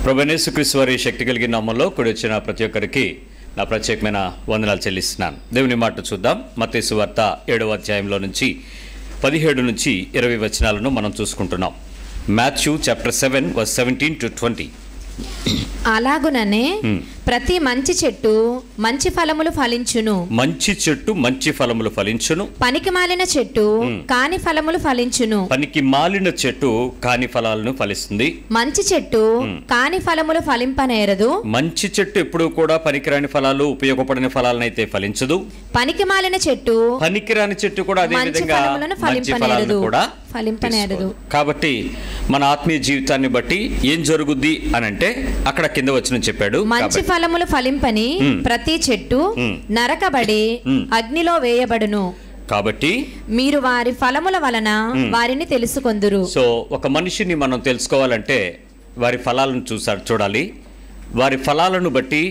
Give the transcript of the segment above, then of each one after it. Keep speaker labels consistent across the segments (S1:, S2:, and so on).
S1: ప్రభువైన యేసుక్రీస్తు వారి శక్తి కలిగిన నామములో కూడి వచ్చిన ప్రతి ఒక్కరికి నా ప్రత్యేకమైన వందనాలు చెల్లిస్తున్నాను. దేవుని మాట చూద్దాం. మత్తయి సువార్త 7వ అధ్యాయంలో నుంచి 17 నుంచి 20 వచనాలను మనం చూసుకుంటున్నాం. Matthew chapter 7 verse 17 to 20.
S2: అలాగుననే ప్రతి మంచి చెట్టు మంచి ఫలములు ఫలించును.
S1: మంచి చెట్టు మంచి ఫలములు ఫలించును.
S2: పనికి మాలిన చెట్టు కాని ఫలములు ఫలించును.
S1: పనికి మాలిన చెట్టు కాని ఫలాలను ఫలిస్తుంది.
S2: మంచి చెట్టు కాని ఫలములు ఫలింపనేరదు.
S1: మంచి చెట్టు ఎప్పుడు కూడా పనికిరాని ఫలాలు, ఉపయోగపడని ఫలాలను అయితే ఫలించదు.
S2: పనికి మాలిన చెట్టు
S1: పనికిరాని చెట్టు కూడా అదే విధంగా మంచి ఫలాలను కూడా
S2: ఫలింపనేరదు.
S1: కాబట్టి మన ఆత్మీయ జీవితాన్ని బట్టి ఏం జరుగుద్ది అని అంటే అక్కడ కింద వచనం చెప్పాడు,
S2: మంచి ఫలములు ఫలింపని ప్రతి చెట్టు నరకబడి అగ్నిలో వేయబడును.
S1: కాబట్టి
S2: మీరు వారి ఫలముల వలన వారిని తెలుసుకొందురు.
S1: సో ఒక మనిషిని మనం తెలుసుకోవాలంటే వారి ఫలాలను చూడాలి. వారి ఫలాలను బట్టి,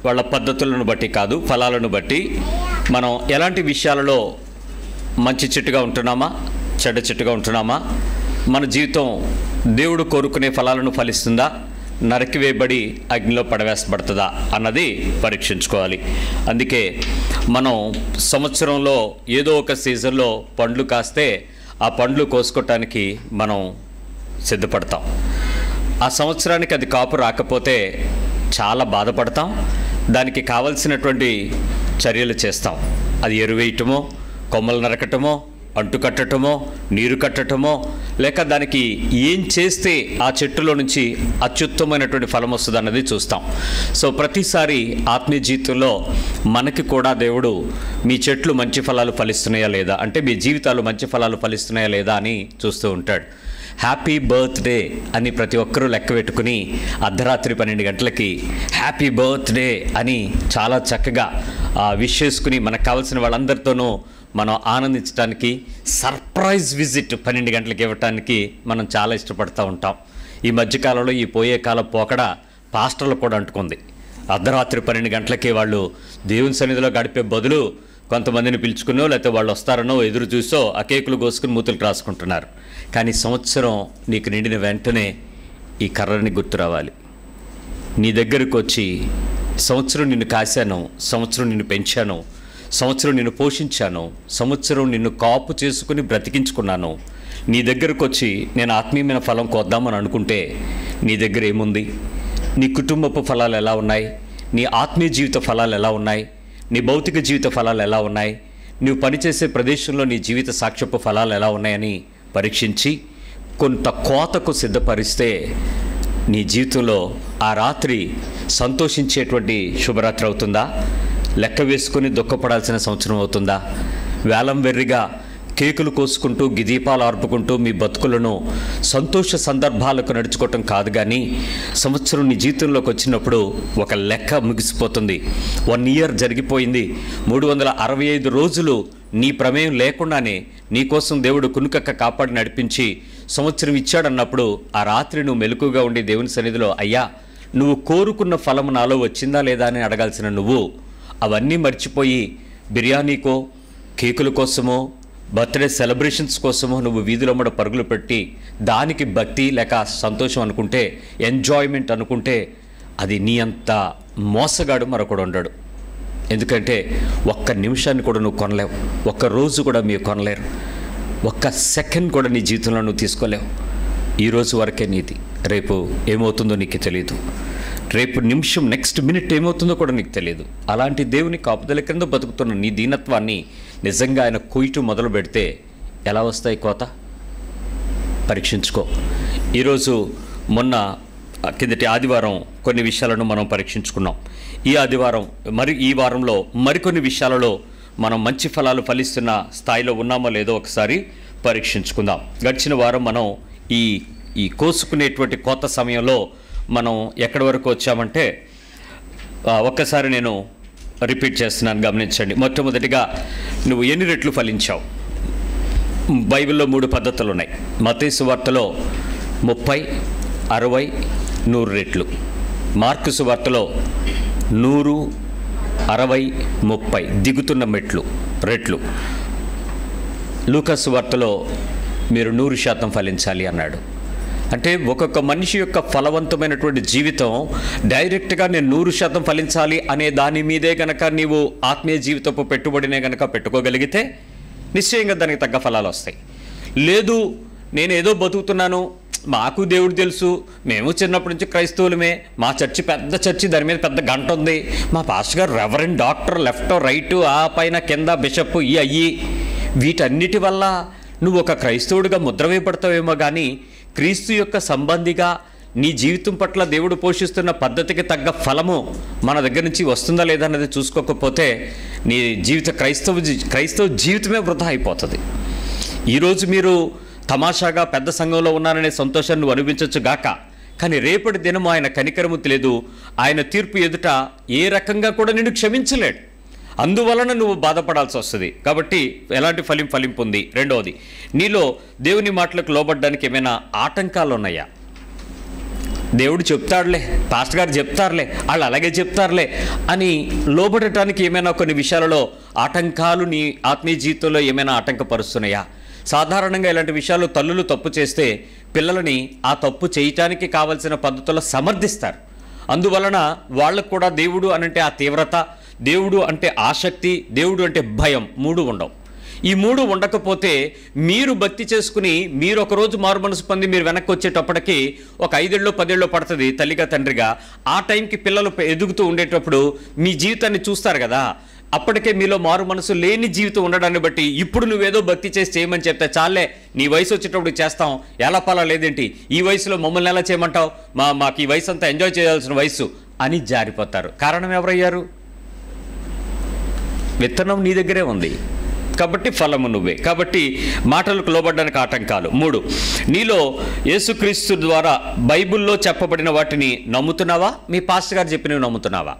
S1: వాళ్ళ పద్ధతులను బట్టి కాదు, ఫలాలను బట్టి మనం ఎలాంటి విషయాలలో మంచి చెట్టుగా ఉంటున్నామా, చెడ్డ చెట్టుగా ఉంటున్నామా, మన జీవితం దేవుడు కోరుకునే ఫలాలను ఫలిస్తుందా, నరికివేయబడి అగ్నిలో పడవేసబడుతుందా అన్నది పరీక్షించుకోవాలి. అందుకే మనం సంవత్సరంలో ఏదో ఒక సీజన్లో పండ్లు కాస్తే ఆ పండ్లు కోసుకోవటానికి మనం సిద్ధపడతాం. ఆ సంవత్సరానికి అది కాపు రాకపోతే చాలా బాధపడతాం. దానికి కావలసినటువంటి చర్యలు చేస్తాం. అది ఎరువేయటమో, కొమ్మలు నరకటమో, అంటు కట్టటమో, నీరు కట్టటమో, లేక దానికి ఏం చేస్తే ఆ చెట్టులో నుంచి అత్యుత్తమైనటువంటి ఫలం వస్తుంది అన్నది చూస్తాం. సో ప్రతిసారి ఆత్మీయ జీవితంలో మనకి కూడా దేవుడు మీ చెట్లు మంచి ఫలాలు ఫలిస్తున్నాయా లేదా, అంటే మీ జీవితాలు మంచి ఫలాలు ఫలిస్తున్నాయా లేదా అని చూస్తూ ఉంటాడు. హ్యాపీ బర్త్డే అని ప్రతి ఒక్కరూ లెక్క పెట్టుకుని అర్ధరాత్రి 12 గంటలకి హ్యాపీ బర్త్డే అని చాలా చక్కగా విష్ చేసుకుని మనకు కావాల్సిన వాళ్ళందరితోనూ మనం ఆనందించడానికి సర్ప్రైజ్ విజిట్ 12 గంటలకు ఇవ్వటానికి మనం చాలా ఇష్టపడుతూ ఉంటాం. ఈ మధ్యకాలంలో ఈ పోయే కాలం పోకడ పాస్టర్లు కూడా అంటుకుంది. అర్ధరాత్రి 12 గంటలకి వాళ్ళు దేవుని సన్నిధిలో గడిపే బదులు కొంతమందిని పిలుచుకునో, లేకపోతే వాళ్ళు వస్తారనో ఎదురు చూసో ఆ కేకులు కోసుకుని మూతులు రాసుకుంటున్నారు. కానీ సంవత్సరం నీకు నిండిన వెంటనే ఈ కర్రని గుర్తు రావాలి. నీ దగ్గరకు వచ్చి సంవత్సరం నిన్ను కాశాను, సంవత్సరం నిన్ను పెంచాను, సంవత్సరం నిన్ను పోషించాను, సంవత్సరం నిన్ను కాపు చేసుకుని బ్రతికించుకున్నాను. నీ దగ్గరకు వచ్చి నేను ఆత్మీయమైన ఫలం కోద్దామని అనుకుంటే నీ దగ్గర ఏముంది? నీ కుటుంబపు ఫలాలు ఎలా ఉన్నాయి? నీ ఆత్మీయ జీవిత ఫలాలు ఎలా ఉన్నాయి? నీ భౌతిక జీవిత ఫలాలు ఎలా ఉన్నాయి? నువ్వు పనిచేసే ప్రదేశంలో నీ జీవిత సాక్ష్యపు ఫలాలు ఎలా ఉన్నాయని పరీక్షించి కొంత కోతకు సిద్ధపరిస్తే నీ జీవితంలో ఆ రాత్రి సంతోషించేటువంటి శుభరాత్రి అవుతుందా? లెక్క వేసుకుని దుఃఖపడాల్సిన సంవత్సరం అవుతుందా? వేలం వెర్రిగా కేకులు కోసుకుంటూ గిదీపాలు ఆర్పుకుంటూ మీ బతుకులను సంతోష సందర్భాలకు నడుచుకోవటం కాదు. కానీ సంవత్సరం నీ జీవితంలోకి వచ్చినప్పుడు ఒక లెక్క ముగిసిపోతుంది. 1 year జరిగిపోయింది. 365 రోజులు నీ ప్రమేయం లేకుండానే నీకోసం దేవుడు కునుకక్క కాపాడి నడిపించి సంవత్సరం ఇచ్చాడన్నప్పుడు ఆ రాత్రి నువ్వు మెలకుగా ఉండి దేవుని సన్నిధిలో, అయ్యా నువ్వు కోరుకున్న ఫలం నాలో వచ్చిందా లేదా అని అడగాల్సిన నువ్వు అవన్నీ మర్చిపోయి బిర్యానీకో, కేకుల కోసమో, బర్త్డే సెలబ్రేషన్స్ కోసమో నువ్వు వీధిలోమడ పరుగులు పెట్టి దానికి భక్తి లేక సంతోషం అనుకుంటే, ఎంజాయ్మెంట్ అనుకుంటే అది నీ అంత మోసగాడు మరొకడు ఉండడు. ఎందుకంటే ఒక్క నిమిషాన్ని కూడా నువ్వు కొనలేవు, ఒక్క రోజు కూడా మీరు కొనలేరు, ఒక్క సెకండ్ కూడా నీ జీవితంలో నువ్వు తీసుకోలేవు. ఈరోజు వరకే నీది, రేపు ఏమవుతుందో నీకు తెలియదు. రేపు నిమిషం, నెక్స్ట్ మినిట్ ఏమవుతుందో కూడా నీకు తెలియదు. అలాంటి దేవుని కాపుదల కింద బతుకుతున్న నీ దీనత్వాన్ని నిజంగా ఆయన కొయ్యటం మొదలు పెడితే ఎలా వస్తాయి కోత? పరీక్షించుకో. ఈరోజు మొన్న కిందటి ఆదివారం కొన్ని విషయాలను మనం పరీక్షించుకున్నాం. ఈ వారంలో మరికొన్ని విషయాలలో మనం మంచి ఫలాలు ఫలిస్తున్న స్థాయిలో ఉన్నామో లేదో ఒకసారి పరీక్షించుకుందాం. గడిచిన వారం మనం ఈ కోసుకునేటువంటి కోత సమయంలో మనం ఎక్కడి వరకు వచ్చామంటే, ఒక్కసారి నేను రిపీట్ చేస్తున్నాను, గమనించండి. మొట్టమొదటిగా నువ్వు ఎన్ని రెట్లు ఫలించావు? బైబిల్లో 3 పద్ధతులు ఉన్నాయి. మత్తయి సువార్తలో 30, 60, 100 రెట్లు. మార్కు సువార్తలో 100, 60, 30 దిగుతున్న రెట్లు. లూకా సువార్తలో మీరు 100% ఫలించాలి అన్నాడు. అంటే ఒక్కొక్క మనిషి యొక్క ఫలవంతమైనటువంటి జీవితం డైరెక్ట్గా నేను 100% ఫలించాలి అనే దాని మీదే గనక నీవు ఆత్మీయ జీవితపు పెట్టుబడినే గనక పెట్టుకోగలిగితే నిశ్చయంగా దానికి తగ్గ ఫలాలు వస్తాయి. లేదు నేను ఏదో బతుకుతున్నాను, మాకు దేవుడు తెలుసు, మేము చిన్నప్పటి నుంచి క్రైస్తవులమే, మా చర్చి పెద్ద చర్చి, దాని మీద పెద్ద గంట ఉంది, మా పాస్టర్ గారు రెవరెండ్ డాక్టర్, లెఫ్ట్ రైట్, ఆ పైన కింద బిషప్, ఈ అయ్యి, వీటన్నిటి వల్ల నువ్వు ఒక క్రైస్తవుడిగా ముద్ర వేయబడతావేమో కానీ క్రీస్తు యొక్క సంబంధిగా నీ జీవితం పట్ల దేవుడు పోషిస్తున్న పద్ధతికి తగ్గ ఫలము మన దగ్గర నుంచి వస్తుందా లేదా అనేది చూసుకోకపోతే నీ క్రైస్తవ జీవితమే వృధా అయిపోతుంది. ఈరోజు మీరు తమాషాగా పెద్ద సంఘంలో ఉన్నారనే సంతోషాన్ని నువ్వు అనుభవించవచ్చు గాక, కానీ రేపటి దినం ఆయన కనికరము లేదు, ఆయన తీర్పు ఎదుట ఏ రకంగా కూడా నిన్ను క్షమించలేడు. అందువలన నువ్వు బాధపడాల్సి వస్తుంది. కాబట్టి ఎలాంటి ఫలింపు ఉంది? రెండవది, నీలో దేవుని మాటలకు లోబడ్డానికి ఏమైనా ఆటంకాలు ఉన్నాయా? దేవుడు చెప్తాడులే, పాస్టర్ గారు చెప్తారులే, వాళ్ళు అలాగే చెప్తారులే అని లోబడటానికి ఏమైనా కొన్ని విషయాలలో ఆటంకాలు నీ ఆత్మీయ జీవితంలో ఏమైనా ఆటంకపరుస్తున్నాయా? సాధారణంగా ఇలాంటి విషయాలు తల్లులు తప్పు చేస్తే పిల్లలని ఆ తప్పు చేయటానికి కావలసిన పద్ధతుల్లో సమర్థిస్తారు. అందువలన వాళ్ళకు కూడా దేవుడు అనంటే ఆ తీవ్రత, దేవుడు అంటే ఆసక్తి, దేవుడు అంటే భయం, 3 ఉండవు. ఈ 3 ఉండకపోతే మీరు భక్తి చేసుకుని మీరు ఒకరోజు మారు మనసు పొంది మీరు వెనక్కి వచ్చేటప్పటికి ఒక 5 ఏళ్ళో 10 ఏళ్ళో పడుతుంది తల్లిగా తండ్రిగా. ఆ టైంకి పిల్లలు ఎదుగుతూ ఉండేటప్పుడు మీ జీవితాన్ని చూస్తారు కదా, అప్పటికే మీలో మారు మనసు లేని జీవితం ఉండడాన్ని బట్టి ఇప్పుడు నువ్వేదో భక్తి చేసి చేయమని చెప్తే చాలే, నీ వయసు వచ్చేటప్పుడు చేస్తాం, ఎలా పలా లేదేంటి, ఈ వయసులో మమ్మల్ని ఎలా చేయమంటావు, మాకు ఈ వయసు అంతా ఎంజాయ్ చేయాల్సిన వయసు అని జారిపోతారు. కారణం ఎవరయ్యారు? విత్తనం నీ దగ్గరే ఉంది కాబట్టి ఫలము నువ్వే. కాబట్టి మాటలకు లోబడ్డానికి ఆటంకాలు. 3, నీలో యేసుక్రీస్తు ద్వారా బైబిల్లో చెప్పబడిన వాటిని నమ్ముతున్నావా? మీ పాస్టర్ గారు చెప్పినవి నమ్ముతున్నావా?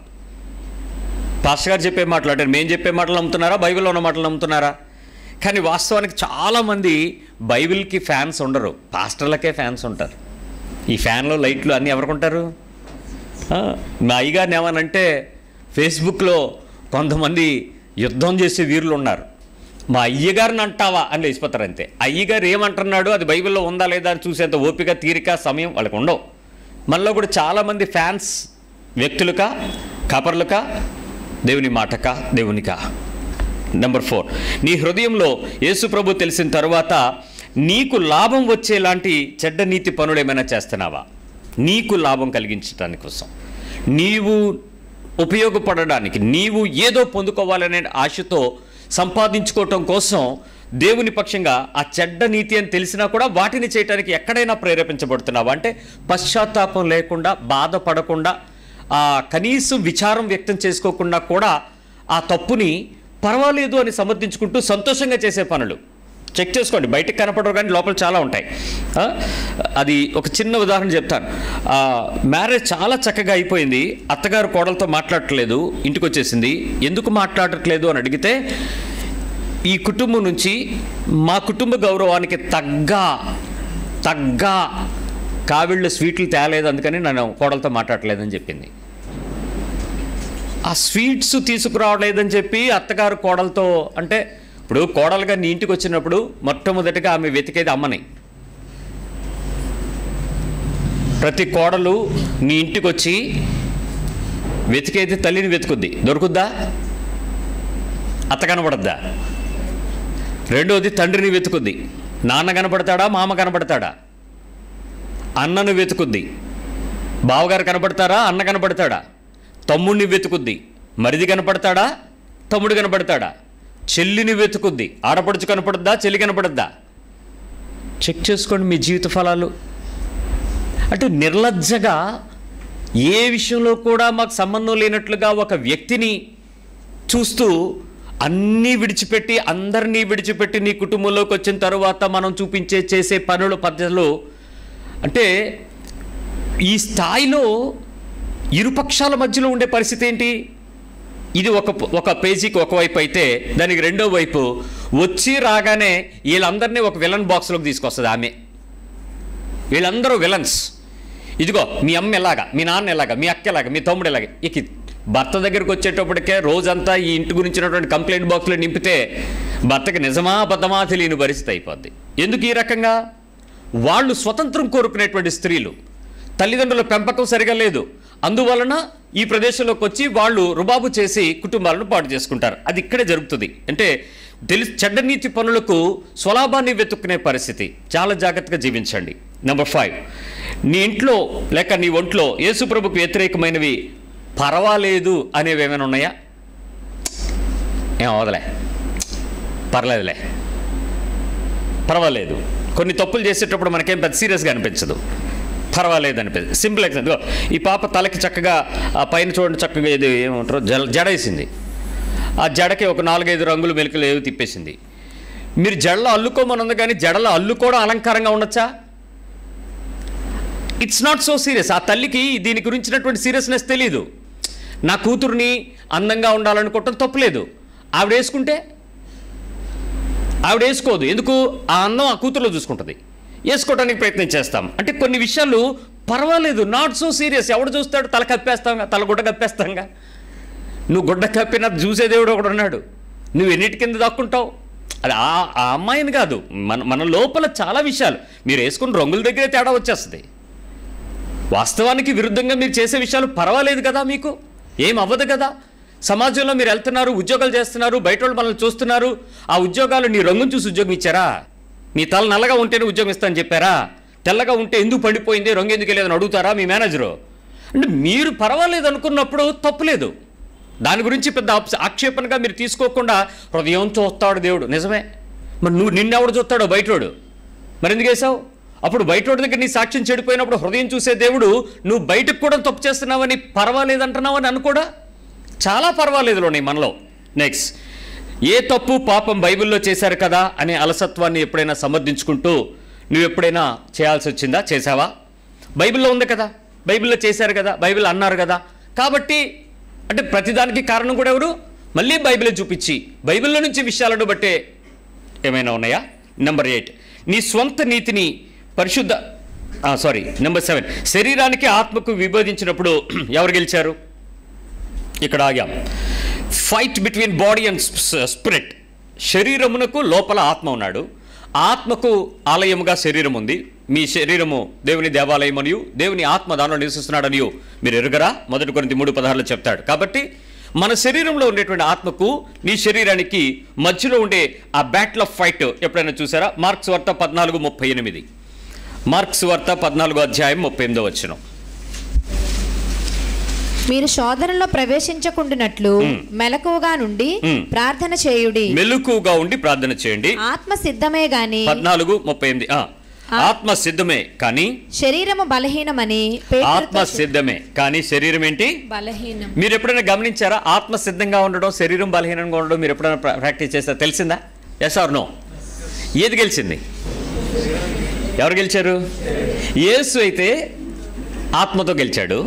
S1: పాస్టర్ గారు చెప్పే మాటలు అంటే మేము చెప్పే మాటలు నమ్ముతున్నారా, బైబిల్లో ఉన్న మాటలు నమ్ముతున్నారా? కానీ వాస్తవానికి చాలామంది బైబిల్కి ఫ్యాన్స్ ఉండరు, పాస్టర్లకే ఫ్యాన్స్ ఉంటారు. ఈ ఫ్యాన్లు లైట్లు అన్నీ ఎవరికి? మా అయ్యగారిని ఏమనంటే ఫేస్బుక్లో కొంతమంది యుద్ధం చేసే వీరులు ఉన్నారు. మా అయ్యగారిని అంటావా అని లేచిపోతారు అంతే. అయ్యగారు ఏమంటున్నాడు, అది బైబిల్లో ఉందా లేదా అని చూసేంత ఓపిక, తీరిక, సమయం వాళ్ళకు ఉండవు. మనలో కూడా చాలామంది ఫ్యాన్స్ వ్యక్తులుకా, కపర్లుకా, దేవుని మాటకా, దేవునికా? నెంబర్ 4, నీ హృదయంలో యేసు ప్రభు తెలిసిన తర్వాత నీకు లాభం వచ్చేలాంటి చెడ్డ నీతి పనులు ఏమైనా చేస్తున్నావా? నీకు లాభం కలిగించడానికి కోసం, నీవు ఉపయోగపడడానికి, నీవు ఏదో పొందుకోవాలనే ఆశతో సంపాదించుకోవటం కోసం దేవుని పక్షంగా ఆ చెడ్డ నీతి అని తెలిసినా కూడా వాటిని చేయడానికి ఎక్కడైనా ప్రేరేపించబడుతున్నావా? అంటే పశ్చాత్తాపం లేకుండా, బాధపడకుండా, కనీసం విచారం వ్యక్తం చేసుకోకుండా కూడా ఆ తప్పుని పర్వాలేదు అని సమర్థించుకుంటూ సంతోషంగా చేసే పనులు చెక్ చేసుకోండి. బయటకు కనపడరు కానీ లోపల చాలా ఉంటాయి. అది ఒక చిన్న ఉదాహరణ చెప్తాను. మ్యారేజ్ చాలా చక్కగా అయిపోయింది, అత్తగారు కోడలతో మాట్లాడట్లేదు, ఇంటికి వచ్చేసింది. ఎందుకు మాట్లాడట్లేదు అని అడిగితే, ఈ కుటుంబం నుంచి మా కుటుంబ గౌరవానికి తగ్గ కావిళ్ళు స్వీట్లు తేలేదు, అందుకని నన్ను కోడలతో మాట్లాడలేదని చెప్పింది. ఆ స్వీట్స్ తీసుకురావలేదని చెప్పి అత్తగారు కోడలతో, అంటే ఇప్పుడు కోడలుగా నీ ఇంటికి వచ్చినప్పుడు మొట్టమొదటిగా ఆమె వెతికేది అమ్మని. ప్రతి కోడలు నీ ఇంటికి వచ్చి వెతికేది తల్లిని వెతుకుద్ది. దొరుకుద్దా? అత్త కనబడద్దా? రెండోది తండ్రిని వెతుకుద్ది. నాన్న కనపడతాడా, మామ కనపడతాడా? అన్నను వెతుకుద్ది. బావగారు కనపడతారా, అన్న కనపడతాడా? తమ్ముడిని వెతుకుద్ది. మరిది కనపడతాడా, తమ్ముడు కనపడతాడా? చెల్లిని వెతుకుద్ది. ఆడపడుచు కనపడద్దా, చెల్లి కనపడద్దా? చెక్ చేసుకోండి మీ జీవిత ఫలాలు. అంటే నిర్లజ్జగా ఏ విషయంలో కూడా మాకు సంబంధం లేనట్లుగా ఒక వ్యక్తిని చూస్తూ అన్నీ విడిచిపెట్టి, అందరినీ విడిచిపెట్టి నీ కుటుంబంలోకి వచ్చిన తర్వాత మనం చేసే పనులు, పద్ధతులు, అంటే ఈ స్థాయిలో ఇరుపక్షాల మధ్యలో ఉండే పరిస్థితి ఏంటి? ఇది ఒక పేజీకి ఒకవైపు అయితే, దానికి రెండో వైపు వచ్చి రాగానే వీళ్ళందరినీ ఒక విలన్ బాక్స్లోకి తీసుకొస్తుంది ఆమె. వీళ్ళందరూ విలన్స్. ఇదిగో మీ అమ్మ ఎలాగా, మీ నాన్న ఎలాగా, మీ అక్క ఎలాగా, మీ తమ్ముడు ఎలాగా. ఇక భర్త దగ్గరికి వచ్చేటప్పటికే రోజంతా ఈ ఇంటి గురించినటువంటి కంప్లైంట్ బాక్స్లో నింపితే భర్తకి నిజమా అబద్ధమా తెలియని పరిస్థితి అయిపోద్ది. ఎందుకు ఈ రకంగా? వాళ్ళు స్వతంత్రం కోరుకునేటువంటి స్త్రీలు. తల్లిదండ్రుల పెంపకం సరిగా లేదు, అందువలన ఈ ప్రదేశంలోకి వచ్చి వాళ్ళు రుబాబు చేసి కుటుంబాలను పాటు చేసుకుంటారు. అది ఇక్కడే జరుగుతుంది. అంటే చెడ్డ నీతి పనులకు స్వలాభాన్ని వెతుక్కునే పరిస్థితి. చాలా జాగ్రత్తగా జీవించండి. నెంబర్ 5, నీ ఇంట్లో లేక నీ ఒంట్లో యేసుప్రభుకు వ్యతిరేకమైనవి పర్వాలేదు అనేవి ఏమైనా ఉన్నాయా? ఏం అవదలే, పర్లేదులే, పర్వాలేదు. కొన్ని తప్పులు చేసేటప్పుడు మనకేం పెద్ద సీరియస్గా అనిపించదు, పర్వాలేదు అనిపించదు. సింపుల్ ఎగ్జాంపుల్, ఈ పాప తలకి చక్కగా ఆ పైన చూడండి, చక్కగా ఇది ఏమంటారు జడ వేసింది. ఆ జడకి ఒక 4-5 రంగులు మెలికలు ఏవి తిప్పేసింది. మీరు జడలో అల్లుకోమనుంది, కానీ జడలో అల్లుకోవడం అలంకారంగా ఉండొచ్చా? It's not so serious. ఆ తల్లికి దీని గురించినటువంటి సీరియస్నెస్ తెలీదు. నా కూతుర్ని అందంగా ఉండాలనుకోవటం తప్పులేదు. ఆవిడ వేసుకుంటే ఆవిడ వేసుకోదు. ఎందుకు? ఆ అందం ఆ కూతురులో చూసుకుంటుంది. వేసుకోవడానికి ప్రయత్నం చేస్తాం. అంటే కొన్ని విషయాలు పర్వాలేదు, నాట్ సో సీరియస్. ఎవడు చూస్తాడు? తల కప్పేస్తాంగా, తల గుడ్డ కప్పేస్తాంగా. నువ్వు గుడ్డ కప్పినా చూసే దేవుడు ఒకడు ఉన్నాడు. నువ్వు ఎన్నిటి కింద దాక్కుంటావు? అది ఆ అమ్మాయిని కాదు, మన లోపల చాలా విషయాలు. మీరు వేసుకున్న రంగుల దగ్గరే తేడా వచ్చేస్తుంది. వాస్తవానికి విరుద్ధంగా మీరు చేసే విషయాలు పర్వాలేదు కదా, మీకు ఏం అవ్వదు కదా. సమాజంలో మీరు వెళ్తున్నారు, ఉద్యోగాలు చేస్తున్నారు, బయట వాళ్ళు మనల్ని చూస్తున్నారు. ఆ ఉద్యోగాలు నీ రంగును చూసి ఉద్యోగం ఇచ్చారా? నీ తల నల్లగా ఉంటేనే ఉద్యోగం ఇస్తానని చెప్పారా? తెల్లగా ఉంటే ఎందుకు పడిపోయింది, రంగు ఎందుకు వెళ్ళేదని అడుగుతారా మీ మేనేజరు? అంటే మీరు పర్వాలేదు అనుకున్నప్పుడు తప్పులేదు. దాని గురించి పెద్ద ఆక్షేపణగా మీరు తీసుకోకుండా హృదయంతో వస్తాడు దేవుడు. నిజమే, మరి నిన్నెవడు చూస్తాడో? బయటోడు. మరి ఎందుకు వేసావు? అప్పుడు బయటోడి దగ్గర నీ సాక్ష్యం చెడిపోయినప్పుడు హృదయం చూసే దేవుడు నువ్వు బయటకు కూడా తప్పు చేస్తున్నావని పర్వాలేదు అంటున్నావని అనుకోడా? చాలా పర్వాలేదులో ఉన్నాయి మనలో. నెక్స్ట్, ఏ తప్పు పాపం బైబిల్లో చేశారు కదా అనే అలసత్వాన్ని ఎప్పుడైనా సమర్థించుకుంటూ నువ్వు ఎప్పుడైనా చేయాల్సి వచ్చిందా? చేసావా? బైబిల్లో ఉంది కదా, బైబిల్లో చేశారు కదా, బైబిల్ అన్నారు కదా, కాబట్టి అంటే ప్రతిదానికి కారణం కూడా ఎవరు? మళ్ళీ బైబిల్ చూపించి బైబిల్లో నుంచి విషయాలను బట్టే ఏమైనా ఉన్నాయా? నెంబర్ 8, నీ స్వంత నీతిని పరిశుద్ధ నెంబర్ 7, శరీరానికి ఆత్మకు విభజించినప్పుడు ఎవరు గెలిచారు? ఇక్కడ ఆగాం. Fight between body and spirit. శరీరమునకు లోపల ఆత్మ ఉన్నాడు, ఆత్మకు ఆలయముగా శరీరం ఉంది. మీ శరీరము దేవుని దేవాలయం అనియు దేవుని ఆత్మ దానిలో నివసిస్తున్నాడనియు మీరు ఎరుగరా? 1 కొరింథీ 3:16 చెప్తాడు. కాబట్టి మన శరీరంలో ఉండేటువంటి ఆత్మకు నీ శరీరానికి మధ్యలో ఉండే ఆ బ్యాటిల్ ఆఫ్ ఫైట్ ఎప్పుడైనా చూసారా? మార్క్స్ వార్త 14:38. మార్క్స్ వార్త 14:38.
S2: మీరు శోధనలో ప్రవేశించకుండానట్లు మెలకువగా నుండి ప్రార్థన చేయుడి.
S1: మెలకువగా ఉండి ప్రార్థన చేయండి.
S2: ఆత్మ సిద్ధమే గాని
S1: 14:38. ఆత్మ సిద్ధమే కానీ
S2: శరీరము బలహీనమని.
S1: ఆత్మ సిద్ధమే కానీ శరీరం ఏంటి?
S2: బలహీనం.
S1: మీరు ఎప్పుడైనా గమనించారా? ఆత్మ సిద్ధంగా ఉండడం, శరీరం బలహీనంగా ఉండడం మీరు ఎప్పుడైనా ప్రాక్టీస్ చేస్తారా? తెలిసిందా? Yes or no? ఏది గెలిచింది? ఎవరు గెలిచారు? యేసు అయితే ఆత్మతో గెలిచాడు,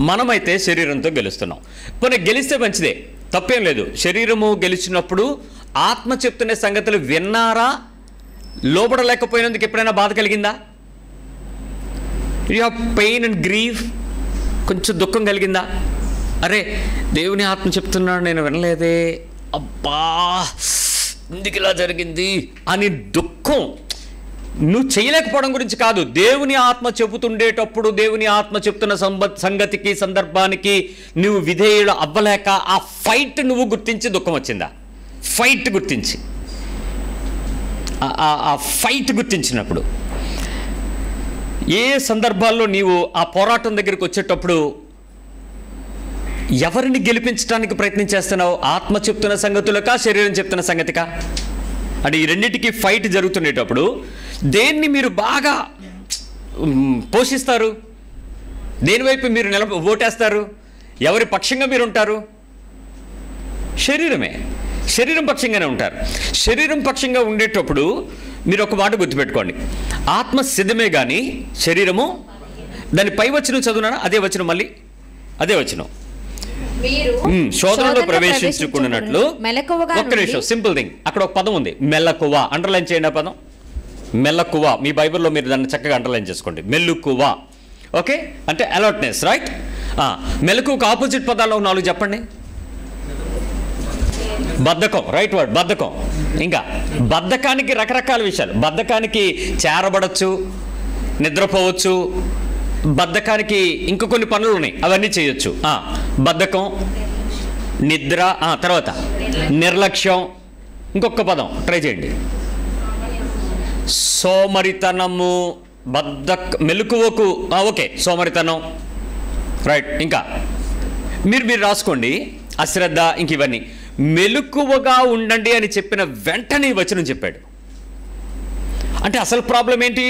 S1: మనమైతే శరీరంతో గెలుస్తున్నాం. పోనీ గెలిస్తే మంచిదే, తప్పేం లేదు. శరీరము గెలిచినప్పుడు ఆత్మ చెప్తున్న సంగతులు విన్నారా? లోబడలేకపోయినందుకు ఎప్పుడైనా బాధ కలిగిందా? You have pain and grief, కొంచెం దుఃఖం కలిగిందా? అరే దేవుని ఆత్మ చెప్తున్నాడు నేను వినలేదే, అబ్బా ఎందుకు ఇలా జరిగింది అని దుఃఖం. నువ్వు చేయలేకపోవడం గురించి కాదు, దేవుని ఆత్మ చెబుతుండేటప్పుడు దేవుని ఆత్మ చెప్తున్న సంగతికి సందర్భానికి నువ్వు విధేయుడు అవ్వలేక ఆ ఫైట్ నువ్వు గుర్తించి దుఃఖం వచ్చిందా? ఫైట్ గుర్తించి ఆ ఫైట్ గుర్తించినప్పుడు ఏ సందర్భాల్లో నీవు ఆ పోరాటం దగ్గరికి వచ్చేటప్పుడు ఎవరిని గెలిపించడానికి ప్రయత్నం చేస్తున్నావు? ఆత్మ చెప్తున్న సంగతులకా శరీరం చెప్తున్న సంగతికా? అంటే ఈ రెండింటికి ఫైట్ జరుగుతుండేటప్పుడు దేన్ని మీరు బాగా పోషిస్తారు? దేనివైపు మీరు ఓటేస్తారు? ఎవరి పక్షంగా మీరు ఉంటారు? శరీరమే. శరీరం పక్షంగానే ఉంటారు. శరీరం పక్షంగా ఉండేటప్పుడు మీరు ఒక మాట గుర్తుపెట్టుకోండి, ఆత్మ సిద్ధమే కానీ శరీరము. దాని పై వచనం చదువునా? అదే వచనం, మళ్ళీ అదే వచనం. శోధనలో ప్రవేశించుకున్నట్లు. ఒక్క నిమిషం, సింపుల్ థింగ్. అక్కడ ఒక పదం ఉంది, మెల్లకువ. అండర్లైన్ చేయండి ఆ పదం, మెల్లకువ. మీ బైబిల్లో మీరు దాన్ని చక్కగా అండర్లైన్ చేసుకోండి. మెల్లుకువ, ఓకే, అంటే అలర్ట్నెస్, రైట్? మెలకువకు ఆపోజిట్ పదాల్లో 4 చెప్పండి. బద్ధకం, రైట్ వర్డ్, బద్ధకం. ఇంకా బద్ధకానికి రకరకాల విషయాలు. బద్ధకానికి చేరబడచ్చు, నిద్రపోవచ్చు, బద్ధకానికి ఇంకా కొన్ని పనులు ఉన్నాయి, అవన్నీ చేయొచ్చు. బద్ధకం, నిద్ర, తర్వాత నిర్లక్ష్యం, ఇంకొక పదం ట్రై చేయండి, సోమరితనము, మెలకువకు, ఓకే సోమరితనం, రైట్. ఇంకా మీరు రాసుకోండి, అశ్రద్ధ, ఇంక ఇవన్నీ. మెలకువగా ఉండండి అని చెప్పిన వెంటనే వచనం చెప్పాడు. అంటే అసలు ప్రాబ్లం ఏంటి?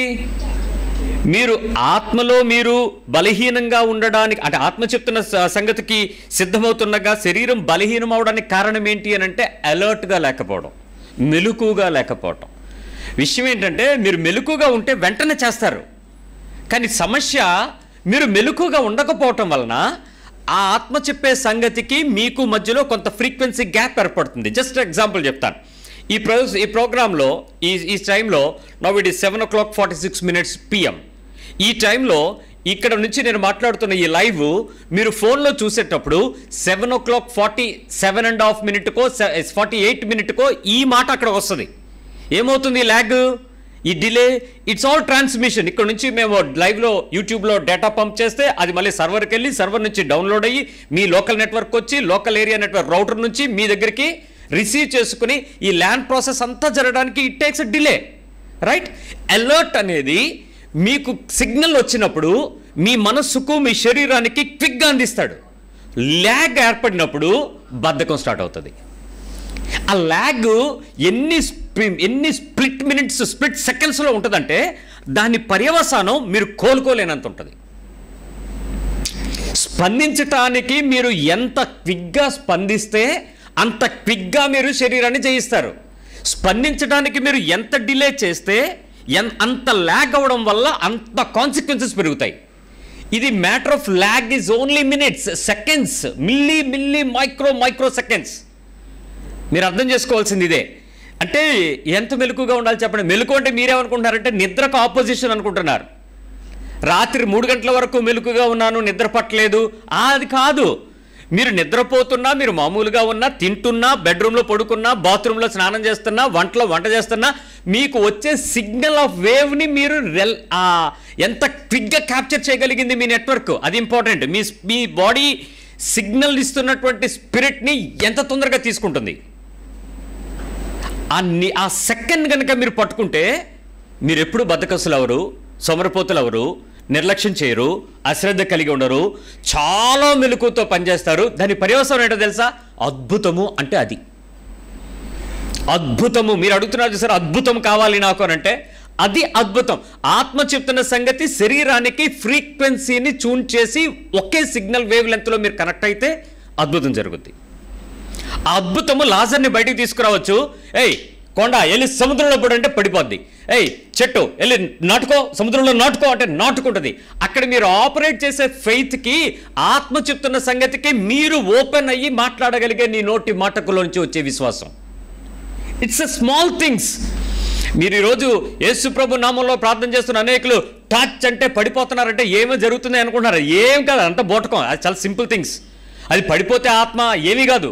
S1: మీరు ఆత్మలో మీరు బలహీనంగా ఉండడానికి, అంటే ఆత్మ చెప్తున్న సంగతికి సిద్ధమవుతుండగా శరీరం బలహీనం అవడానికి కారణం ఏంటి అని అంటే అలర్ట్గా లేకపోవడం, మెలకువగా లేకపోవడం. విషయం ఏంటంటే మీరు మెలకువగా ఉంటే వెంటనే చేస్తారు, కానీ సమస్య మీరు మెలకువగా ఉండకపోవటం వలన ఆ ఆత్మ చెప్పే సంగతికి మీకు మధ్యలో కొంత ఫ్రీక్వెన్సీ గ్యాప్ ఏర్పడుతుంది. జస్ట్ ఎగ్జాంపుల్ చెప్తాను. ఈ ప్రోగ్రాంలో ఈ టైంలో నౌ ఇట్ ఈస్ 7:46 PM. ఈ టైంలో ఇక్కడ నుంచి నేను మాట్లాడుతున్న ఈ లైవ్ మీరు ఫోన్లో చూసేటప్పుడు 7:47.5 48 ఈ మాట అక్కడ వస్తుంది. ఏమవుతుంది? ల్యాగ్, ఈ డిలే, ఇట్స్ ఆల్ ట్రాన్స్మిషన్. ఇక్కడ నుంచి మేము లైవ్లో యూట్యూబ్లో డేటా పంప్ చేస్తే అది మళ్ళీ సర్వర్కి వెళ్ళి సర్వర్ నుంచి డౌన్లోడ్ అయ్యి మీ లోకల్ నెట్వర్క్ వచ్చి లోకల్ ఏరియా నెట్వర్క్ రౌటర్ నుంచి మీ దగ్గరికి రిసీవ్ చేసుకుని ఈ ల్యాండ్ ప్రాసెస్ అంతా జరగడానికి it takes a delay, right? Alert అనేది మీకు సిగ్నల్ వచ్చినప్పుడు మీ మనస్సుకు మీ శరీరానికి క్విక్గా అందిస్తాడు. ల్యాగ్ ఏర్పడినప్పుడు బద్ధకం స్టార్ట్ అవుతుంది. ఆ ల్యాగ్ ఎన్ని స్ప్లిట్ మినిట్స్, స్ప్లిట్ సెకండ్స్లో ఉంటుందంటే దాని పర్యవసానం మీరు కోలుకోలేనంత ఉంటుంది. స్పందించటానికి మీరు ఎంత క్విక్గా స్పందిస్తే అంత క్విక్గా మీరు శరీరాన్ని జయిస్తారు. స్పందించడానికి మీరు ఎంత డిలే చేస్తే అంత ల్యాగ్ అవ్వడం వల్ల అంత కాన్సిక్వెన్సెస్ పెరుగుతాయి. ఇది matter of lag is only minutes, seconds, milli micro seconds. మీరు అర్థం చేసుకోవాల్సింది ఇదే. అంటే ఎంత మెలకుగా ఉండాలి చెప్పండి. మెలకు అంటే మీరేమనుకుంటున్నారంటే నిద్రకు ఆపోజిషన్ అనుకుంటున్నారు. రాత్రి 3 గంటల వరకు మెలకుగా ఉన్నాను, నిద్ర పట్టలేదు, అది కాదు. మీరు నిద్రపోతున్నా, మీరు మామూలుగా ఉన్నా, తింటున్నా, బెడ్రూమ్లో పడుకున్నా, బాత్రూంలో స్నానం చేస్తున్నా, వంట చేస్తున్నా, మీకు వచ్చే సిగ్నల్ ఆఫ్ వేవ్ని మీరు ఎంత క్విక్గా క్యాప్చర్ చేయగలిగింది మీ నెట్వర్క్, అది ఇంపార్టెంట్. మీ బాడీ సిగ్నల్ ఇస్తున్నటువంటి స్పిరిట్ని ఎంత తొందరగా తీసుకుంటుంది. ఆ సెకండ్ కనుక మీరు పట్టుకుంటే మీరు ఎప్పుడు బద్ధకస్తులు అవరు, సోమరిపోతులు అవరు, నిర్లక్ష్యం చేయరు, అశ్రద్ధ కలిగి ఉండరు, చాలా మెలకువతో పనిచేస్తారు. దాని పర్యవసానం ఏంటో తెలుసా? అద్భుతము అంటే అది అద్భుతము. మీరు అడుగుతున్నారు సార్ అద్భుతం కావాలి నాకు అని అంటే అది అద్భుతం. ఆత్మ చెప్తున్న సంగతి శరీరానికి ఫ్రీక్వెన్సీని ట్యూన్ చేసి ఒకే సిగ్నల్ వేవ్ లెంత్లో మీరు కనెక్ట్ అయితే అద్భుతం జరుగుద్ది. ఆ అద్భుతము లాజర్ని బయటికి తీసుకురావచ్చు. కొండ వెళ్ళి సముద్రంలో పడంటే పడిపోద్ది. చెట్టు వెళ్ళి నాటుకో, సముద్రంలో నాటుకో అంటే నాటుకుంటుంది. అక్కడ మీరు ఆపరేట్ చేసే ఫెయిత్కి, ఆత్మ చెప్తున్న సంగతికి మీరు ఓపెన్ అయ్యి మాట్లాడగలిగే నీ నోటి మాటకులోంచి వచ్చే విశ్వాసం. It's a small things. మీరు ఈరోజు యేసు ప్రభు నామంలో ప్రార్థన చేస్తున్న అనేకులు టచ్ అంటే పడిపోతున్నారంటే ఏమో జరుగుతుంది అనుకుంటున్నారు. ఏం కాదు, అంత బోటకం. అది చాలా సింపుల్ థింగ్స్. అది పడిపోతే ఆత్మ ఏమీ కాదు.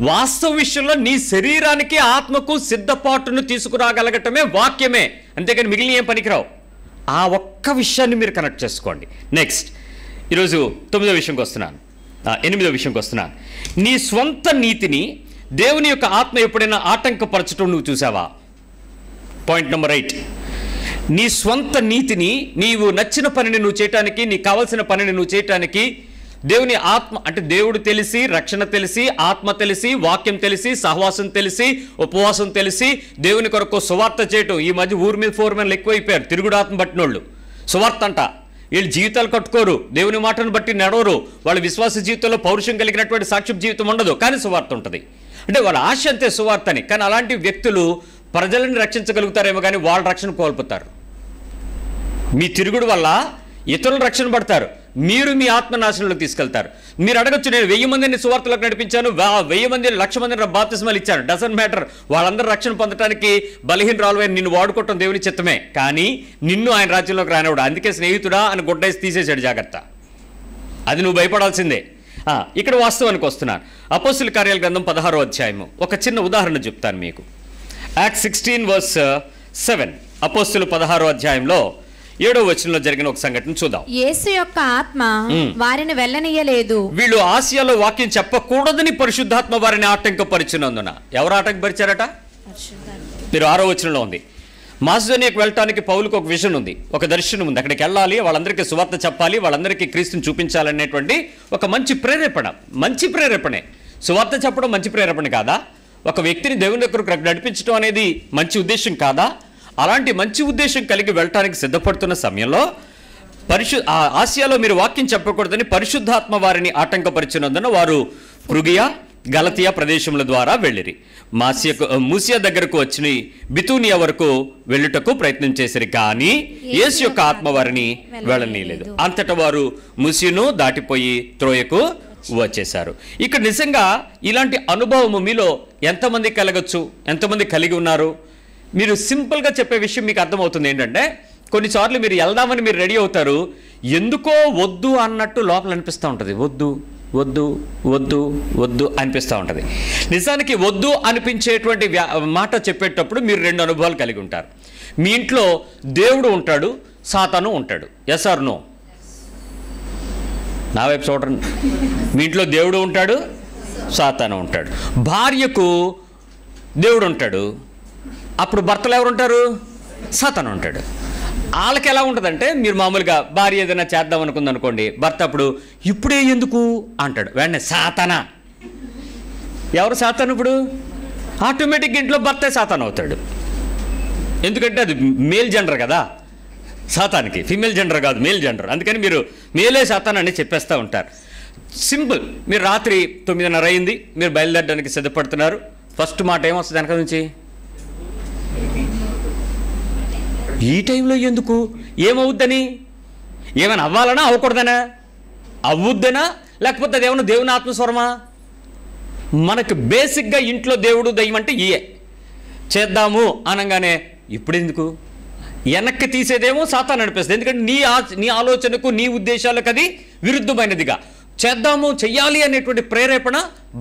S1: వాస్తవ విషయంలో నీ శరీరానికి ఆత్మకు సిద్ధపాటును తీసుకురాగలగటమే వాక్యమే, అంతేకాని మిగిలిన ఏం పనికిరావు. ఆ ఒక్క విషయాన్ని మీరు కనెక్ట్ చేసుకోండి. నెక్స్ట్ ఈరోజు 9వ విషయంకి వస్తున్నాను, 8వ విషయంకి వస్తున్నాను. నీ స్వంత నీతిని దేవుని యొక్క ఆత్మ ఎప్పుడైనా ఆటంకపరచడం నువ్వు చూసావా? Point number 8. నీ స్వంత నీతిని, నీవు నచ్చిన పనిని నువ్వు చేయటానికి, నీకు కావాల్సిన పనిని నువ్వు చేయటానికి దేవుని ఆత్మ, అంటే దేవుడు తెలిసి, రక్షణ తెలిసి, ఆత్మ తెలిసి, వాక్యం తెలిసి, సహవాసం తెలిసి, ఉపవాసం తెలిసి దేవుని కొరకు సువార్త చేయటం. ఈ మధ్య ఊరి మీద 4 మంది ఎక్కువైపోయారు, తిరుగుడు ఆత్మ పట్టినోళ్ళు. సువార్త అంట, వీళ్ళు జీవితాలు కట్టుకోరు, దేవుని మాటను బట్టి నడవరు, వాళ్ళ విశ్వాస జీవితంలో పౌరుషం కలిగినటువంటి సాక్ష్య జీవితం ఉండదు, కానీ సువార్త ఉంటుంది. అంటే వాళ్ళ ఆశ అంతే సువార్తని. కానీ అలాంటి వ్యక్తులు ప్రజలను రక్షించగలుగుతారేమో కానీ వాళ్ళ రక్షణ కోల్పోతారు. మీ తిరుగుడు వల్ల ఇతరులు రక్షణ పడతారు, మీరు మీ ఆత్మనాశనంలోకి తీసుకెళ్తారు. మీరు అడగచ్చు, నేను 1000 మందిని సువార్తలోకి నడిపించాను, 1000 మంది 1,00,000 మందిని బాప్తిస్మాలు ఇచ్చాను, డజంట్ మ్యాటర్. వాళ్ళందరూ రక్షణ పొందడానికి బలహీనరాలువైన నిన్ను వాడుకోవటం దేవుని చిత్తమే, కానీ నిన్ను ఆయన రాజ్యంలోకి రానివాడు. అందుకే స్నేహితుడా అని గుడ్డేసి తీసేశాడు, జాగ్రత్త. అది నువ్వు భయపడాల్సిందే. ఇక్కడ వాస్తవానికి వస్తున్నాను. అపోస్తుల కార్యాల గ్రంథం 16వ అధ్యాయము ఒక చిన్న ఉదాహరణ చెప్తాను మీకు. Acts 16:7. అపోస్తులు 16వ అధ్యాయంలో 7వ వచనంలో జరిగిన ఒక సంఘటన చూద్దాం.
S2: యేసు యొక్క ఆత్మ వారిని వెళ్ళనీయలేదు.
S1: వీళ్ళు ఆసియాలో వాక్యం చెప్పకూడదని పరిశుద్ధాత్మ వారిని ఆటంకపరిచినందున. ఎవరు ఆటంకపరిచారట? మీరు 6వ వచనంలో ఉంది. మాసిదోనియాకు వెళ్ళటానికి పౌలుకు ఒక విజన్ ఉంది, ఒక దర్శనం ఉంది. అక్కడికి వెళ్ళాలి, వాళ్ళందరికీ సువార్త చెప్పాలి, వాళ్ళందరికీ క్రీస్తుని చూపించాలనేటువంటి ఒక మంచి ప్రేరేపణ. మంచి ప్రేరేపణే. సువార్త చెప్పడం మంచి ప్రేరేపణ కాదా? ఒక వ్యక్తిని దేవుని దగ్గరకు నడిపించడం అనేది మంచి ఉద్దేశం కాదా? అలాంటి మంచి ఉద్దేశం కలిగి వెళ్ళటానికి సిద్ధపడుతున్న సమయంలో ఆసియాలో మీరు వాక్యం చెప్పకూడదని పరిశుద్ధాత్మ వారిని ఆటంకపరిచినందున వారు ఫ్రుగియా, గలతియా ప్రదేశముల ద్వారా వెళ్ళిరి. మూసియా దగ్గరకు వచ్చి బితూనియా వరకు వెళ్ళుటకు ప్రయత్నం చేసిరి, కానీ యేసు యొక్క ఆత్మ వారిని వెళ్ళనీయలేదు. అంతటా వారు మూసియను దాటిపోయి త్రోయకు వచ్చేశారు. ఇక్కడ నిజంగా ఇలాంటి అనుభవము మీలో ఎంతమంది కలగచ్చు? ఎంతమంది కలిగి ఉన్నారు? మీరు సింపుల్గా చెప్పే విషయం మీకు అర్థమవుతుంది ఏంటంటే, కొన్నిసార్లు మీరు వెళ్దామని మీరు రెడీ అవుతారు, ఎందుకో వద్దు అన్నట్టు లోపల అనిపిస్తూ ఉంటుంది. వద్దు వద్దు వద్దు వద్దు అనిపిస్తూ ఉంటుంది. నిజానికి వద్దు అనిపించేటువంటి మాట చెప్పేటప్పుడు మీరు 2 అనుభవాలు కలిగి ఉంటారు. మీ ఇంట్లో దేవుడు ఉంటాడు, సాతాను ఉంటాడు. Yes or no? నా వైపు చూడండి. మీ ఇంట్లో దేవుడు ఉంటాడు, సాతాను ఉంటాడు. భార్యకు దేవుడు ఉంటాడు, అప్పుడు భర్తలు ఎవరు ఉంటారు? సాతాను ఉంటాడు. వాళ్ళకి ఎలా ఉంటుందంటే, మీరు మామూలుగా భార్య ఏదైనా చేద్దాం అనుకుంది అనుకోండి, భర్త అప్పుడు ఇప్పుడే ఎందుకు అంటాడు. వెంటనే సాతానా. ఎవరు సాతాను? ఇప్పుడు ఆటోమేటిక్గా ఇంట్లో భర్తే సాతాను అవుతాడు. ఎందుకంటే అది మేల్ జెండర్ కదా, సాతానికి. ఫీమేల్ జెండర్ కాదు, మేల్ జెండర్. అందుకని మీరు మేలే సాతాను అని చెప్పేస్తూ ఉంటారు. సింపుల్. మీరు రాత్రి 9:30 అయింది, మీరు బయలుదేరడానికి సిద్ధపడుతున్నారు. ఫస్ట్ మాట ఏమొస్తుంది వెనక నుంచి? ఈ టైంలో ఎందుకు? ఏమవుద్దని? ఏమైనా అవ్వాలనా, అవ్వకూడదనా? అవ్వుద్దనా, లేకపోతే అది ఏమన్నా దేవుని ఆత్మస్వరమా? మనకు బేసిక్గా ఇంట్లో దేవుడు దయ్యం అంటే ఇయే. చేద్దాము అనగానే ఇప్పుడు ఎందుకు? వెనక్కి తీసేదేమో సాతాను అనిపిస్తుంది. ఎందుకంటే నీ ఆలోచనకు, నీ ఉద్దేశాలకు అది విరుద్ధమైనదిగా. చేద్దాము, చెయ్యాలి అనేటువంటి ప్రేరేపణ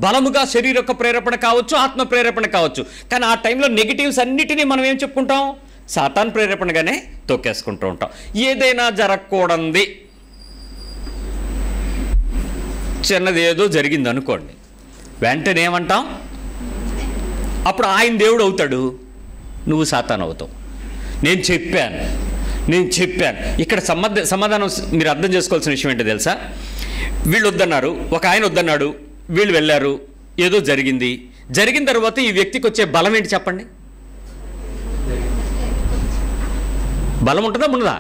S1: బలముగా శరీరక ప్రేరేపణ కావచ్చు, ఆత్మ ప్రేరేపణ కావచ్చు. కానీ ఆ టైంలో నెగిటివ్స్ అన్నిటినీ మనం ఏం చెప్పుకుంటాం? సాతాన్ ప్రేరేపణగానే తొక్కేసుకుంటూ ఉంటాం. ఏదైనా జరగకూడదు, చిన్నది ఏదో జరిగింది అనుకోండి, వెంటనే ఏమంటాం? అప్పుడు ఆయన దేవుడు అవుతాడు, నువ్వు సాతాన్ అవుతావు. నేను చెప్పాను. ఇక్కడ సమాధానం మీరు అర్థం చేసుకోవాల్సిన విషయం ఏంటో తెలుసా? వీళ్ళు వద్దన్నారు, ఒక ఆయన వద్దన్నాడు, వీళ్ళు వెళ్ళారు, ఏదో జరిగిన తర్వాత ఈ వ్యక్తికి వచ్చే బలం ఏంటి చెప్పండి? బలం ఉంటుందా, ఉండదా?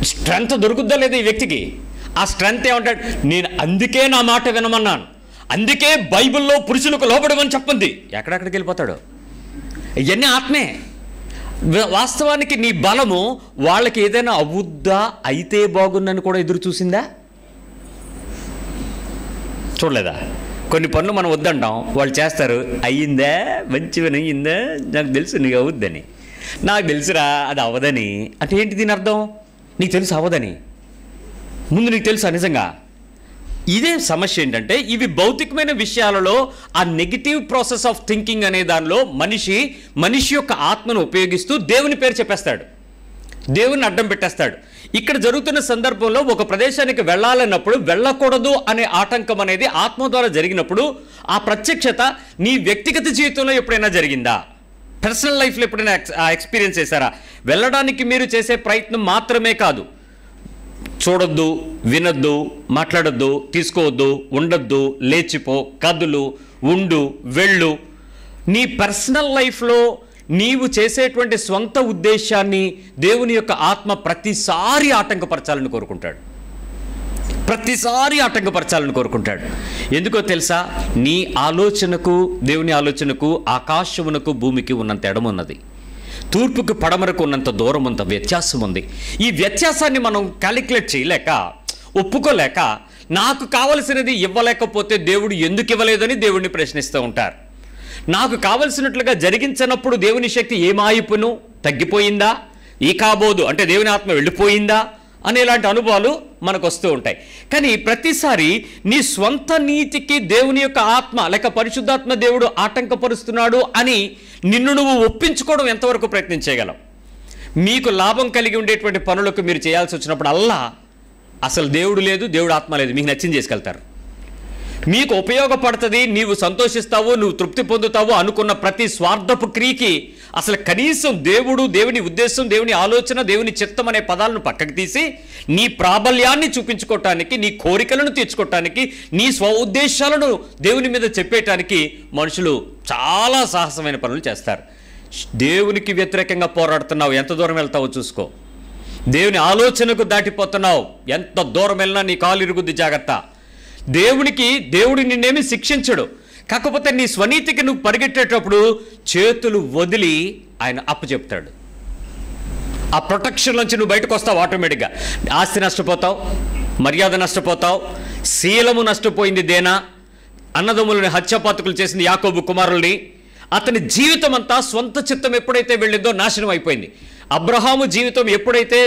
S1: స్ట్రెంగ్త్ దొరుకుద్దా లేదా ఈ వ్యక్తికి? ఆ స్ట్రెంగ్త్ ఏమంటాడు? నేను అందుకే నా మాట వినమన్నాను, అందుకే బైబిల్లో పురుషులకు లోబడమని చెప్పింది. ఎక్కడెక్కడికి వెళ్ళిపోతాడు? ఇవన్నీ ఆత్మే. వాస్తవానికి నీ బలము వాళ్ళకి ఏదైనా అవుద్దా, అయితే బాగుందని కూడా ఎదురు చూసిందా? చూడలేదా? కొన్ని పనులు మనం వద్దంటాం, వాళ్ళు చేస్తారు. అయ్యిందా, మంచిగా అయ్యిందా, నాకు తెలుసు నీకు అవుద్దని. నాకు తెలుసురా అది అవ్వదని. అంటే ఏంటి దీని అర్థం? నీకు తెలుసు అవ్వదని, ముందు నీకు తెలుసా నిజంగా? ఇదే సమస్య. ఏంటంటే ఇవి భౌతికమైన విషయాలలో ఆ నెగిటివ్ ప్రాసెస్ ఆఫ్ థింకింగ్ అనే దానిలో మనిషి యొక్క ఆత్మను ఉపయోగిస్తూ దేవుని పేరు చెప్పేస్తాడు, దేవుని అడ్డం పెట్టేస్తాడు. ఇక్కడ జరుగుతున్న సందర్భంలో ఒక ప్రదేశానికి వెళ్ళాలన్నప్పుడు వెళ్ళకూడదు అనే ఆటంకం అనేది ఆత్మ ద్వారా జరిగినప్పుడు ఆ ప్రత్యక్షత నీ వ్యక్తిగత జీవితంలో ఎప్పుడైనా జరిగిందా? పర్సనల్ లైఫ్లో ఎప్పుడైనా ఎక్స్పీరియన్స్ చేశారా? వెళ్ళడానికి మీరు చేసే ప్రయత్నం మాత్రమే కాదు, చూడొద్దు, వినొద్దు, మాట్లాడొద్దు, తీసుకోవద్దు, ఉండొద్దు, లేచిపో, కదులు, ఉండు, వెళ్ళు. నీ పర్సనల్ లైఫ్లో నీవు చేసేటువంటి స్వంత ఉద్దేశాన్ని దేవుని యొక్క ఆత్మ ప్రతిసారి ఆటంకపరచాలని కోరుకుంటాడు. ఎందుకో తెలుసా? నీ ఆలోచనకు దేవుని ఆలోచనకు, ఆకాశమునకు భూమికి ఉన్నంత ఎడమున్నది, తూర్పుకు పడమరకు ఉన్నంత దూరం, అంత వ్యత్యాసం ఉంది. ఈ వ్యత్యాసాన్ని మనం క్యాలిక్యులేట్ చేయలేక, ఒప్పుకోలేక, నాకు కావలసినది ఇవ్వలేకపోతే దేవుడు ఎందుకు ఇవ్వలేదని దేవుడిని ప్రశ్నిస్తూ ఉంటారు. నాకు కావలసినట్లుగా జరిగించినప్పుడు దేవుని శక్తి ఏమాయిపును, తగ్గిపోయిందా, ఈ కాబోదు అంటే దేవుని ఆత్మ వెళ్ళిపోయిందా అనేలాంటి అనుభవాలు మనకు వస్తూ ఉంటాయి. కానీ ప్రతిసారి నీ స్వంత నీతికి దేవుని యొక్క ఆత్మ లేక పరిశుద్ధాత్మ దేవుడు ఆటంకపరుస్తున్నాడు అని నిన్ను నువ్వు ఒప్పించుకోవడం ఎంతవరకు ప్రయత్నించగలవు? మీకు లాభం కలిగి ఉండేటువంటి పనులకు మీరు చేయాల్సి వచ్చినప్పుడు అల్లా అసలు దేవుడు లేదు, దేవుడు ఆత్మ లేదు, మీకు నచ్చింది చేసుకెళ్తారు. మీకు ఉపయోగపడుతుంది, నీవు సంతోషిస్తావు, నువ్వు తృప్తి పొందుతావు అనుకున్న ప్రతి స్వార్థపు క్రియకి అసలు కనీసం దేవుడు, దేవుని ఉద్దేశం, దేవుని ఆలోచన, దేవుని చిత్తం అనే పదాలను పక్కకు తీసి నీ ప్రాబల్యాన్ని చూపించుకోవటానికి, నీ కోరికలను తీర్చుకోవటానికి, నీ స్వ ఉద్దేశాలను దేవుని మీద చెప్పేయటానికి మనుషులు చాలా సాహసమైన పనులు చేస్తారు. దేవునికి వ్యతిరేకంగా పోరాడుతున్నావు, ఎంత దూరం వెళ్తావో చూసుకో. దేవుని ఆలోచనకు దాటిపోతున్నావు, ఎంత దూరం వెళ్ళినా నీ కాలు ఇరుగుద్ది, జాగ్రత్త. దేవుడు నిన్నేమి శిక్షించడు, కాకపోతే నీ స్వనీతికి నువ్వు పరిగెట్టేటప్పుడు చేతులు వదిలి ఆయన అప్పచెప్తాడు. ఆ ప్రొటెక్షన్ నుంచి నువ్వు బయటకు వస్తావు. ఆటోమేటిక్గా ఆస్తి నష్టపోతావు, మర్యాద నష్టపోతావు, శీలము నష్టపోయింది. దేనా అన్నదమ్ములని హత్యాపాతకులు చేసింది యాకోబు కుమారుల్ని. అతని జీవితం అంతా స్వంత చిత్తం ఎప్పుడైతే వెళ్ళిందో నాశనం అయిపోయింది. అబ్రహాము జీవితం ఎప్పుడైతే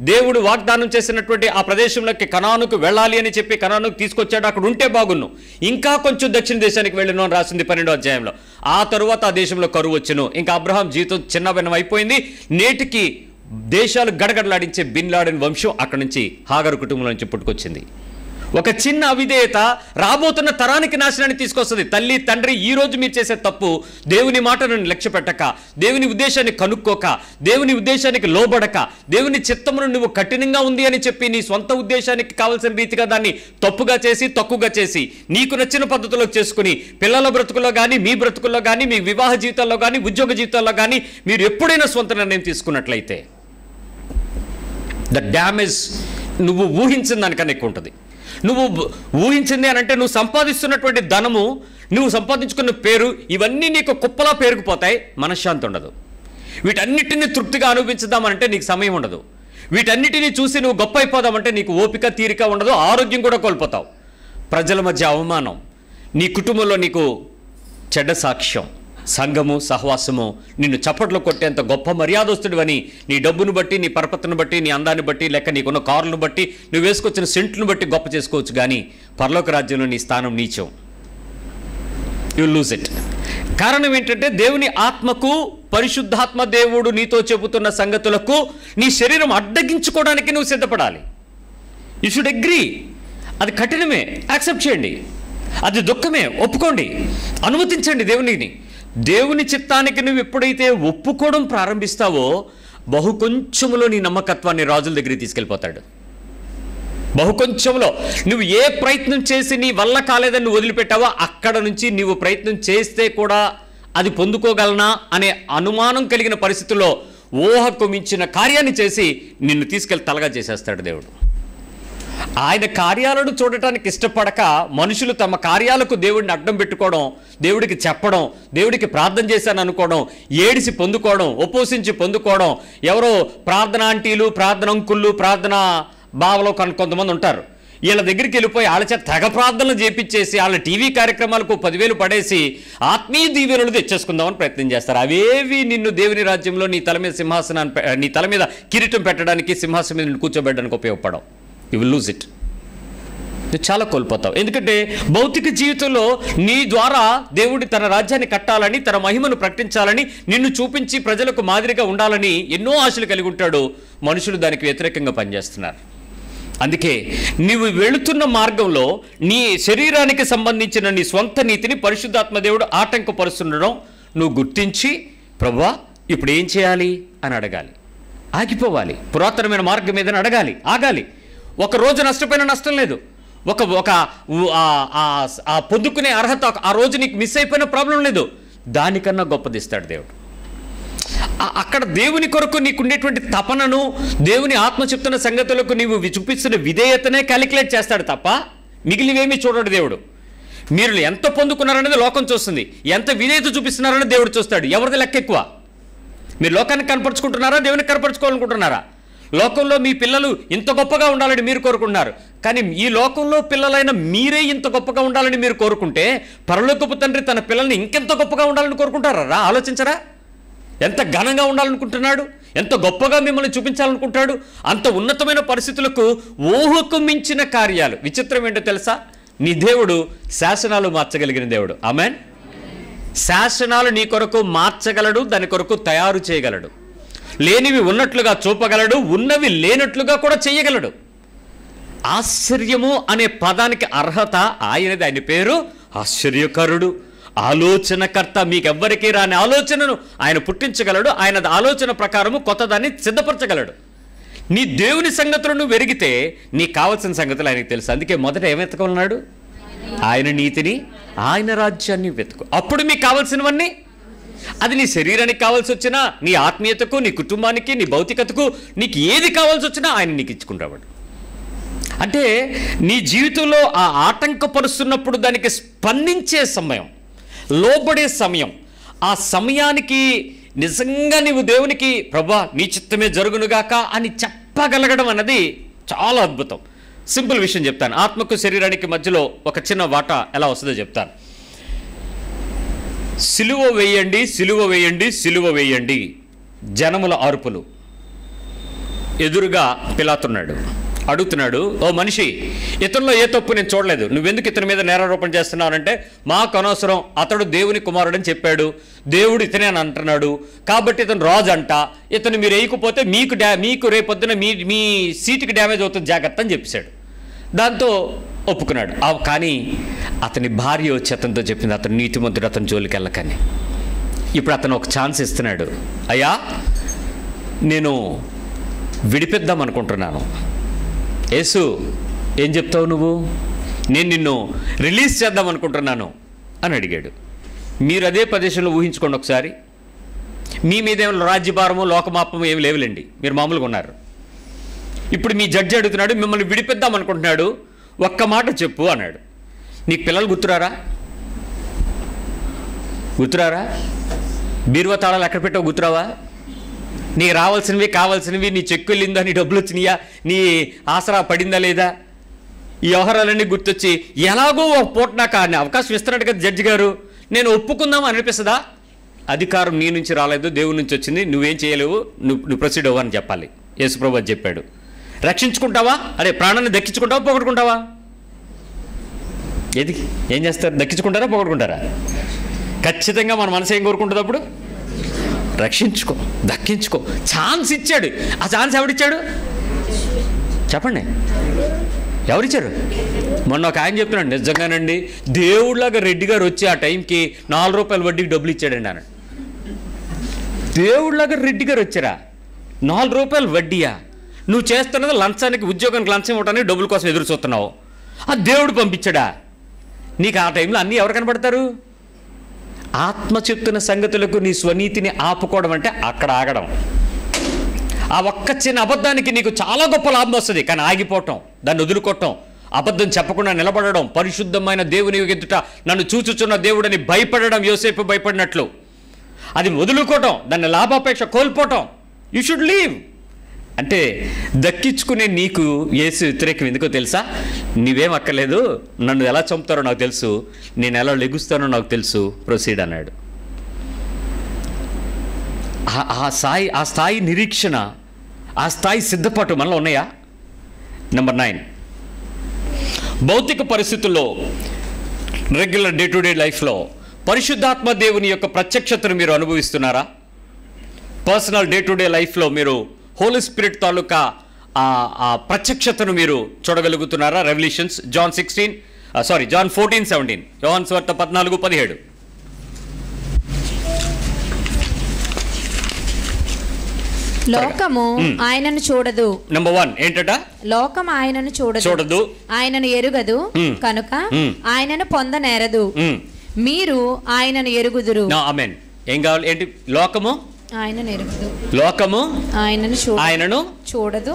S1: దేవుడు వాగ్దానం చేసినటువంటి ఆ ప్రదేశంలోకి కనానుకు వెళ్ళాలి అని చెప్పి కనానుకు తీసుకొచ్చాడు, అక్కడ ఉంటే బాగున్ను, ఇంకా కొంచెం దక్షిణ దేశానికి వెళ్ళను అని రాసింది 12వ అధ్యాయంలో. ఆ తరువాత ఆ దేశంలో కరువు వచ్చును. ఇంకా అబ్రహాం జీవితం చిన్న భిన్నం అయిపోయింది. నేటికి దేశాలు గడగడలాడించే బిన్ లాడెన్ వంశం అక్కడి నుంచి హాగరు కుటుంబం నుంచి పుట్టుకొచ్చింది. ఒక చిన్న అవిధేయత రాబోతున్న తరానికి నాశనాన్ని తీసుకొస్తుంది. తల్లి తండ్రి ఈ రోజు మీరు చేసే తప్పు, దేవుని మాటను లక్ష్య పెట్టక, దేవుని ఉద్దేశాన్ని కనుక్కోక, దేవుని ఉద్దేశానికి లోబడక, దేవుని చిత్తమును నువ్వు కఠినంగా ఉంది అని చెప్పి నీ సొంత ఉద్దేశానికి కావలసిన రీతిగా దాన్ని తప్పుగా చేసి, తక్కువగా చేసి, నీకు నచ్చిన పద్ధతిలో చేసుకుని పిల్లల బ్రతుకుల్లో కానీ, మీ బ్రతుకుల్లో కానీ, మీ వివాహ జీవితాల్లో కానీ, ఉద్యోగ జీవితాల్లో కానీ మీరు ఎప్పుడైనా సొంత నిర్ణయం తీసుకున్నట్లయితే ద డ్యామేజ్ నువ్వు ఊహించిన దానికన్నా ఎక్కువ ఉంటుంది. నువ్వు ఊహించింది అని అంటే నువ్వు సంపాదిస్తున్నటువంటి ధనము, నువ్వు సంపాదించుకున్న పేరు, ఇవన్నీ నీకు కుప్పలా పేరుకుపోతాయి. మనశ్శాంతి ఉండదు. వీటన్నిటిని తృప్తిగా అనుభవించుదామనంటే నీకు సమయం ఉండదు. వీటన్నిటిని చూసి నువ్వు గొప్ప అయిపోదామంటే నీకు ఓపిక, తీరిక ఉండదు. ఆరోగ్యం కూడా కోల్పోతావు. ప్రజల మధ్య అవమానం, నీ కుటుంబంలో నీకు చెడ్డ సాక్ష్యం, సంఘము సహవాసము నిన్ను చప్పట్లు కొట్టేంత గొప్ప మర్యాదస్తుడివని నీ డబ్బును బట్టి, నీ పరపతిని బట్టి, నీ అందాన్ని బట్టి, లేక నీకున్న కారును బట్టి, నువ్వు వేసుకొచ్చిన సెంట్ను బట్టి గొప్ప చేసుకోవచ్చు. కానీ పరలోక రాజ్యంలో నీ స్థానం నీచం. You lose it. కారణం ఏంటంటే దేవుని ఆత్మకు, పరిశుద్ధాత్మ దేవుడు నీతో చెబుతున్న సంగతులకు నీ శరీరం అడ్డగించుకోవడానికి నువ్వు సిద్ధపడాలి. You should agree. అది కఠినమే, యాక్సెప్ట్ చేయండి. అది దుఃఖమే, ఒప్పుకోండి, అనుమతించండి దేవునిని. దేవుని చిత్తానికి నువ్వు ఎప్పుడైతే ఒప్పుకోవడం ప్రారంభిస్తావో బహు కొంచెంలో నీ నమ్మకత్వాన్ని రాజుల దగ్గరికి తీసుకెళ్ళిపోతాడు. బహు కొంచెంలో నువ్వు ఏ ప్రయత్నం చేసి నీ వల్ల కాలేదని నువ్వు వదిలిపెట్టావో అక్కడ నుంచి నువ్వు ప్రయత్నం చేస్తే కూడా అది పొందుకోగలనా అనే అనుమానం కలిగిన పరిస్థితుల్లో ఊహకు మించిన కార్యాన్ని చేసి నిన్ను తీసుకెళ్ళి తలగా చేసేస్తాడు దేవుడు. ఆయన కార్యాలను చూడటానికి ఇష్టపడక మనుషులు తమ కార్యాలకు దేవుడిని అడ్డం పెట్టుకోవడం, దేవుడికి చెప్పడం, దేవుడికి ప్రార్థన చేశాను అనుకోవడం, ఏడిసి పొందుకోవడం, ఉపవసించి పొందుకోవడం. ఎవరో ప్రార్థన ఆంటీలు, ప్రార్థన అంకుళ్ళు, ప్రార్థన బావలో కొంతమంది ఉంటారు. వీళ్ళ దగ్గరికి వెళ్ళిపోయి వాళ్ళ చేత తెగ ప్రార్థనలు చేపించేసి వాళ్ళ టీవీ కార్యక్రమాలకు 10,000 పడేసి ఆత్మీయ దీవెనలు తెచ్చేసుకుందామని ప్రయత్నం చేస్తారు. అవేవి నిన్ను దేవుని రాజ్యంలో నీ తల మీద నీ తల మీద కిరీటం పెట్టడానికి, సింహాసనం మీద కూర్చోబెట్టడానికి ఉపయోగపడవు. You will lose it. నువ్వు చాలా కోల్పోతావు. ఎందుకంటే భౌతిక జీవితంలో నీ ద్వారా దేవుడి తన రాజ్యాన్ని కట్టాలని, తన మహిమను ప్రకటించాలని, నిన్ను చూపించి ప్రజలకు మాదిరిగా ఉండాలని ఎన్నో ఆశలు కలిగి ఉంటాడు. మనుషులు దానికి వ్యతిరేకంగా పనిచేస్తున్నారు. అందుకే నీవు వెళుతున్న మార్గంలో నీ శరీరానికి సంబంధించిన నీ స్వంత నీతిని పరిశుద్ధాత్మ దేవుడు ఆటంకపరుస్తుండడం నువ్వు గుర్తించి, ప్రభువా ఇప్పుడు ఏం చేయాలి అని అడగాలి. ఆగిపోవాలి. పురాతనమైన మార్గం ఏదని అడగాలి, ఆగాలి. ఒక రోజు నష్టపోయిన నష్టం లేదు. ఒక పొందుకునే అర్హత ఆ రోజు నీకు మిస్ అయిపోయిన ప్రాబ్లం లేదు. దానికన్నా గొప్పదిస్తాడు దేవుడు. అక్కడ దేవుని కొరకు నీకుండేటువంటి తపనను, దేవుని ఆత్మ చెప్తున్న సంగతులకు నీవు చూపిస్తున్న విధేయతనే క్యాలిక్యులేట్ చేస్తాడు తప్ప మిగిలివేమీ చూడడు దేవుడు. మీరు ఎంత పొందుకున్నారనేది లోకం చూస్తుంది, ఎంత విధేయత చూపిస్తున్నారనేది దేవుడు చూస్తాడు. ఎవరిది లెక్క ఎక్కువ? మీరు లోకానికి కనపరుచుకుంటున్నారా, దేవునికి కనపరుచుకోవాలనుకుంటున్నారా? లోకంలో మీ పిల్లలు ఇంత గొప్పగా ఉండాలని మీరు కోరుకుంటున్నారు. కానీ ఈ లోకంలో పిల్లలైన మీరే ఇంత గొప్పగా ఉండాలని మీరు కోరుకుంటే పరలోకపు తండ్రి తన పిల్లల్ని ఇంకెంత గొప్పగా ఉండాలని కోరుకుంటారా? ఆలోచించరా? ఎంత ఘనంగా ఉండాలనుకుంటున్నాడు, ఎంత గొప్పగా మిమ్మల్ని చూపించాలనుకుంటాడు. అంత ఉన్నతమైన పరిస్థితులకు ఊహకు మించిన కార్యాలు. విచిత్రం ఏంటో తెలుసా? నీ దేవుడు శాసనాలు మార్చగలిగిన దేవుడు. ఆమేన్. శాసనాలు నీ కొరకు మార్చగలడు, దాని కొరకు తయారు చేయగలడు. లేనివి ఉన్నట్లుగా చూపగలడు, ఉన్నవి లేనట్లుగా కూడా చేయగలడు. ఆశ్చర్యము అనే పదానికి అర్హత ఆయనది. ఆయన పేరు ఆశ్చర్యకరుడు, ఆలోచనకర్త. మీకెవ్వరికీ రాని ఆలోచనను ఆయన పుట్టించగలడు. ఆయన ఆలోచన ప్రకారము కొత్తదాన్ని సిద్ధపరచగలడు. నీ దేవుని సంగతులను వెరిగితే నీకు కావాల్సిన సంగతులు ఆయనకు తెలుసు. అందుకే మొదట ఏం వెతకమన్నాడు? ఆయన నీతిని, ఆయన రాజ్యాన్ని వెతుకు, అప్పుడు మీకు కావాల్సినవన్నీ. అది నీ శరీరానికి కావాల్సి వచ్చినా, నీ ఆత్మీయతకు, నీ కుటుంబానికి, నీ భౌతికతకు, నీకు ఏది కావాల్సి వచ్చినా ఆయన నీకు ఇచ్చుకుంటాడు. అంటే నీ జీవితంలో ఆ ఆటంకపరుస్తున్నప్పుడు దానికి స్పందించే సమయం, లోబడే సమయం, ఆ సమయానికి నిజంగా నీవు దేవునికి ప్రభా నీ చిత్తమే జరుగునుగాక అని చెప్పగలగడం అన్నది చాలా అద్భుతం. సింపుల్ విషయం చెప్తాను. ఆత్మకు శరీరానికి మధ్యలో ఒక చిన్న వాటా ఎలా వస్తుందో చెప్తాను. సిలువ వేయండి, సిలువ వేయండి, సిలువ వేయండి, జనముల అరుపులు. ఎదురుగా పిలాతున్నాడు, అడుగుతున్నాడు, ఓ మనిషి, ఇతనిలో ఏ తప్పు నేను చూడలేదు, నువ్వెందుకు ఇతని మీద నేరారోపణ చేస్తున్నానంటే, మాకు అనవసరం, అతడు దేవుని కుమారుడని చెప్పాడు, దేవుడు ఇతనే అని అంటున్నాడు, కాబట్టి ఇతను రాజు అంట, ఇతను మీరు వేయకపోతే మీకు రేపొద్దున మీ సీటుకి డ్యామేజ్ అవుతుంది, జాగ్రత్త అని చెప్పేశాడు. దాంతో ఒప్పుకున్నాడు. కానీ అతని భార్య వచ్చి అతనితో చెప్పింది, అతను నీతిమంతుడు, అతని జోలికి వెళ్ళకని. ఇప్పుడు అతను ఒక ఛాన్స్ ఇస్తున్నాడు. అయ్యా, నేను విడిపిద్దాం అనుకుంటున్నాను. యేసు, ఏం చెప్తావు నువ్వు? నేను నిన్ను రిలీజ్ చేద్దాం అనుకుంటున్నాను అని అడిగాడు. మీరు అదే ప్రదేశంలో ఊహించుకోండి ఒకసారి. మీ మీద ఏమైనా రాజ్యభారము, లోకమాపము ఏమి లేవులేండి, మీరు మామూలుగా ఉన్నారు. ఇప్పుడు మీ జడ్జి అడుగుతున్నాడు, మిమ్మల్ని విడిపిద్దాం అనుకుంటున్నాడు, ఒక్క మాట చెప్పు అన్నాడు. నీకు పిల్లలు గుర్తురారా? బీరువా తాళాలు ఎక్కడ పెట్టావు గుర్తురావా? నీకు రావాల్సినవి, కావాల్సినవి, నీ చెక్కు వెళ్ళిందా, నీ డబ్బులు వచ్చినాయా, నీ ఆసరా పడిందా లేదా, ఈ వ్యవహారాలన్నీ గుర్తొచ్చి ఎలాగో ఒక పూట నాకు అవకాశం ఇస్తున్నాడు కదా జడ్జి గారు, నేను ఒప్పుకుందాం అనిపిస్తుందా? అధికారం నీ నుంచి రాలేదు, దేవుడి నుంచి వచ్చింది, నువ్వేం చేయలేవు, నువ్వు ప్రొసీడ్ అవ్వు అని చెప్పాలి. యేసుప్రభు అది చెప్పాడు. రక్షించుకుంటావా? అదే ప్రాణాన్ని దక్కించుకుంటావా, పోగొట్టుకుంటావా? ఏం చేస్తారు? దక్కించుకుంటారా, పోగొట్టుకుంటారా? ఖచ్చితంగా మన మనసు ఏం కోరుకుంటుంది అప్పుడు? రక్షించుకో, దక్కించుకో. ఛాన్స్ ఇచ్చాడు. ఆ ఛాన్స్ ఎవడిచ్చాడు చెప్పండి? ఎవరిచ్చారు? మొన్న ఒక ఆయన చెప్తున్నాడు, నిజంగానండి దేవుడిలాగా రెడ్డి గారు వచ్చి ఆ టైంకి 4 రూపాయల వడ్డీకి డబ్బులు ఇచ్చాడండి అన్నాడు. దేవుడిలాగా రెడ్డి గారు వచ్చారా? 4 రూపాయలు వడ్డీయా? నువ్వు చేస్తున్నది లంచానికి, ఉద్యోగానికి లంచం ఇవ్వడానికి డబ్బుల కోసం ఎదురు చూస్తున్నావు. ఆ దేవుడు పంపించాడా నీకు? ఆ టైంలో అన్నీ ఎవరు కనబడతారు? ఆత్మ చెప్తున్న సంగతులకు నీ స్వనీతిని ఆపుకోవడం అంటే అక్కడ ఆగడం. ఆ ఒక్క చిన్న అబద్ధానికి నీకు చాలా గొప్ప లాభం వస్తుంది, కానీ ఆగిపోవటం, దాన్ని వదులుకోవటం, అబద్ధం చెప్పకుండా నిలబడడం, పరిశుద్ధమైన దేవుని ఎదుట నన్ను చూచుచున్న దేవుడని భయపడడం, యోసేపు భయపడినట్లు, అది వదులుకోవటం, దాన్ని లాభాపేక్ష కోల్పోవటం. You should leave. అంటే దక్కించుకునే నీకు యేసు వ్యతిరేకం. ఎందుకో తెలుసా? నీవేం అక్కర్లేదు, నన్ను ఎలా చంపుతారో నాకు తెలుసు, నేను ఎలా లెగుస్తానో నాకు తెలుసు, ప్రొసీడ్ అన్నాడు. ఆ స్థాయి నిరీక్షణ, ఆ స్థాయి సిద్ధపాటు మనలో ఉన్నాయా? నెంబర్ 9, భౌతిక పరిస్థితుల్లో, రెగ్యులర్ డే టు డే లైఫ్లో పరిశుద్ధాత్మ దేవుని యొక్క ప్రత్యక్షతను మీరు అనుభవిస్తున్నారా? పర్సనల్ డే టు డే లైఫ్లో మీరు హోలీ స్పిరిట్ తాలూకా ఆ ప్రత్యక్షతను మీరు చూడగలుగుతున్నారా? రెవల్యూషన్స్ జాన్ 14:17, యోహాను సువార్త 14:17.
S2: లోకము ఆయనను చూడదు.
S1: నెంబర్ 1 ఏంటట?
S2: లోకం ఆయనను చూడదు, ఆయనను ఎరుగదు, కనుక ఆయనను పొందనేరదు. మీరు ఆయనను ఎరుగుదురు.
S1: ఆమేన్. ఏం కావాలి? ఏంటి? లోకము
S2: ఆయనను ఎరుగదు,
S1: లోకము
S2: ఆయనను
S1: చూడదు,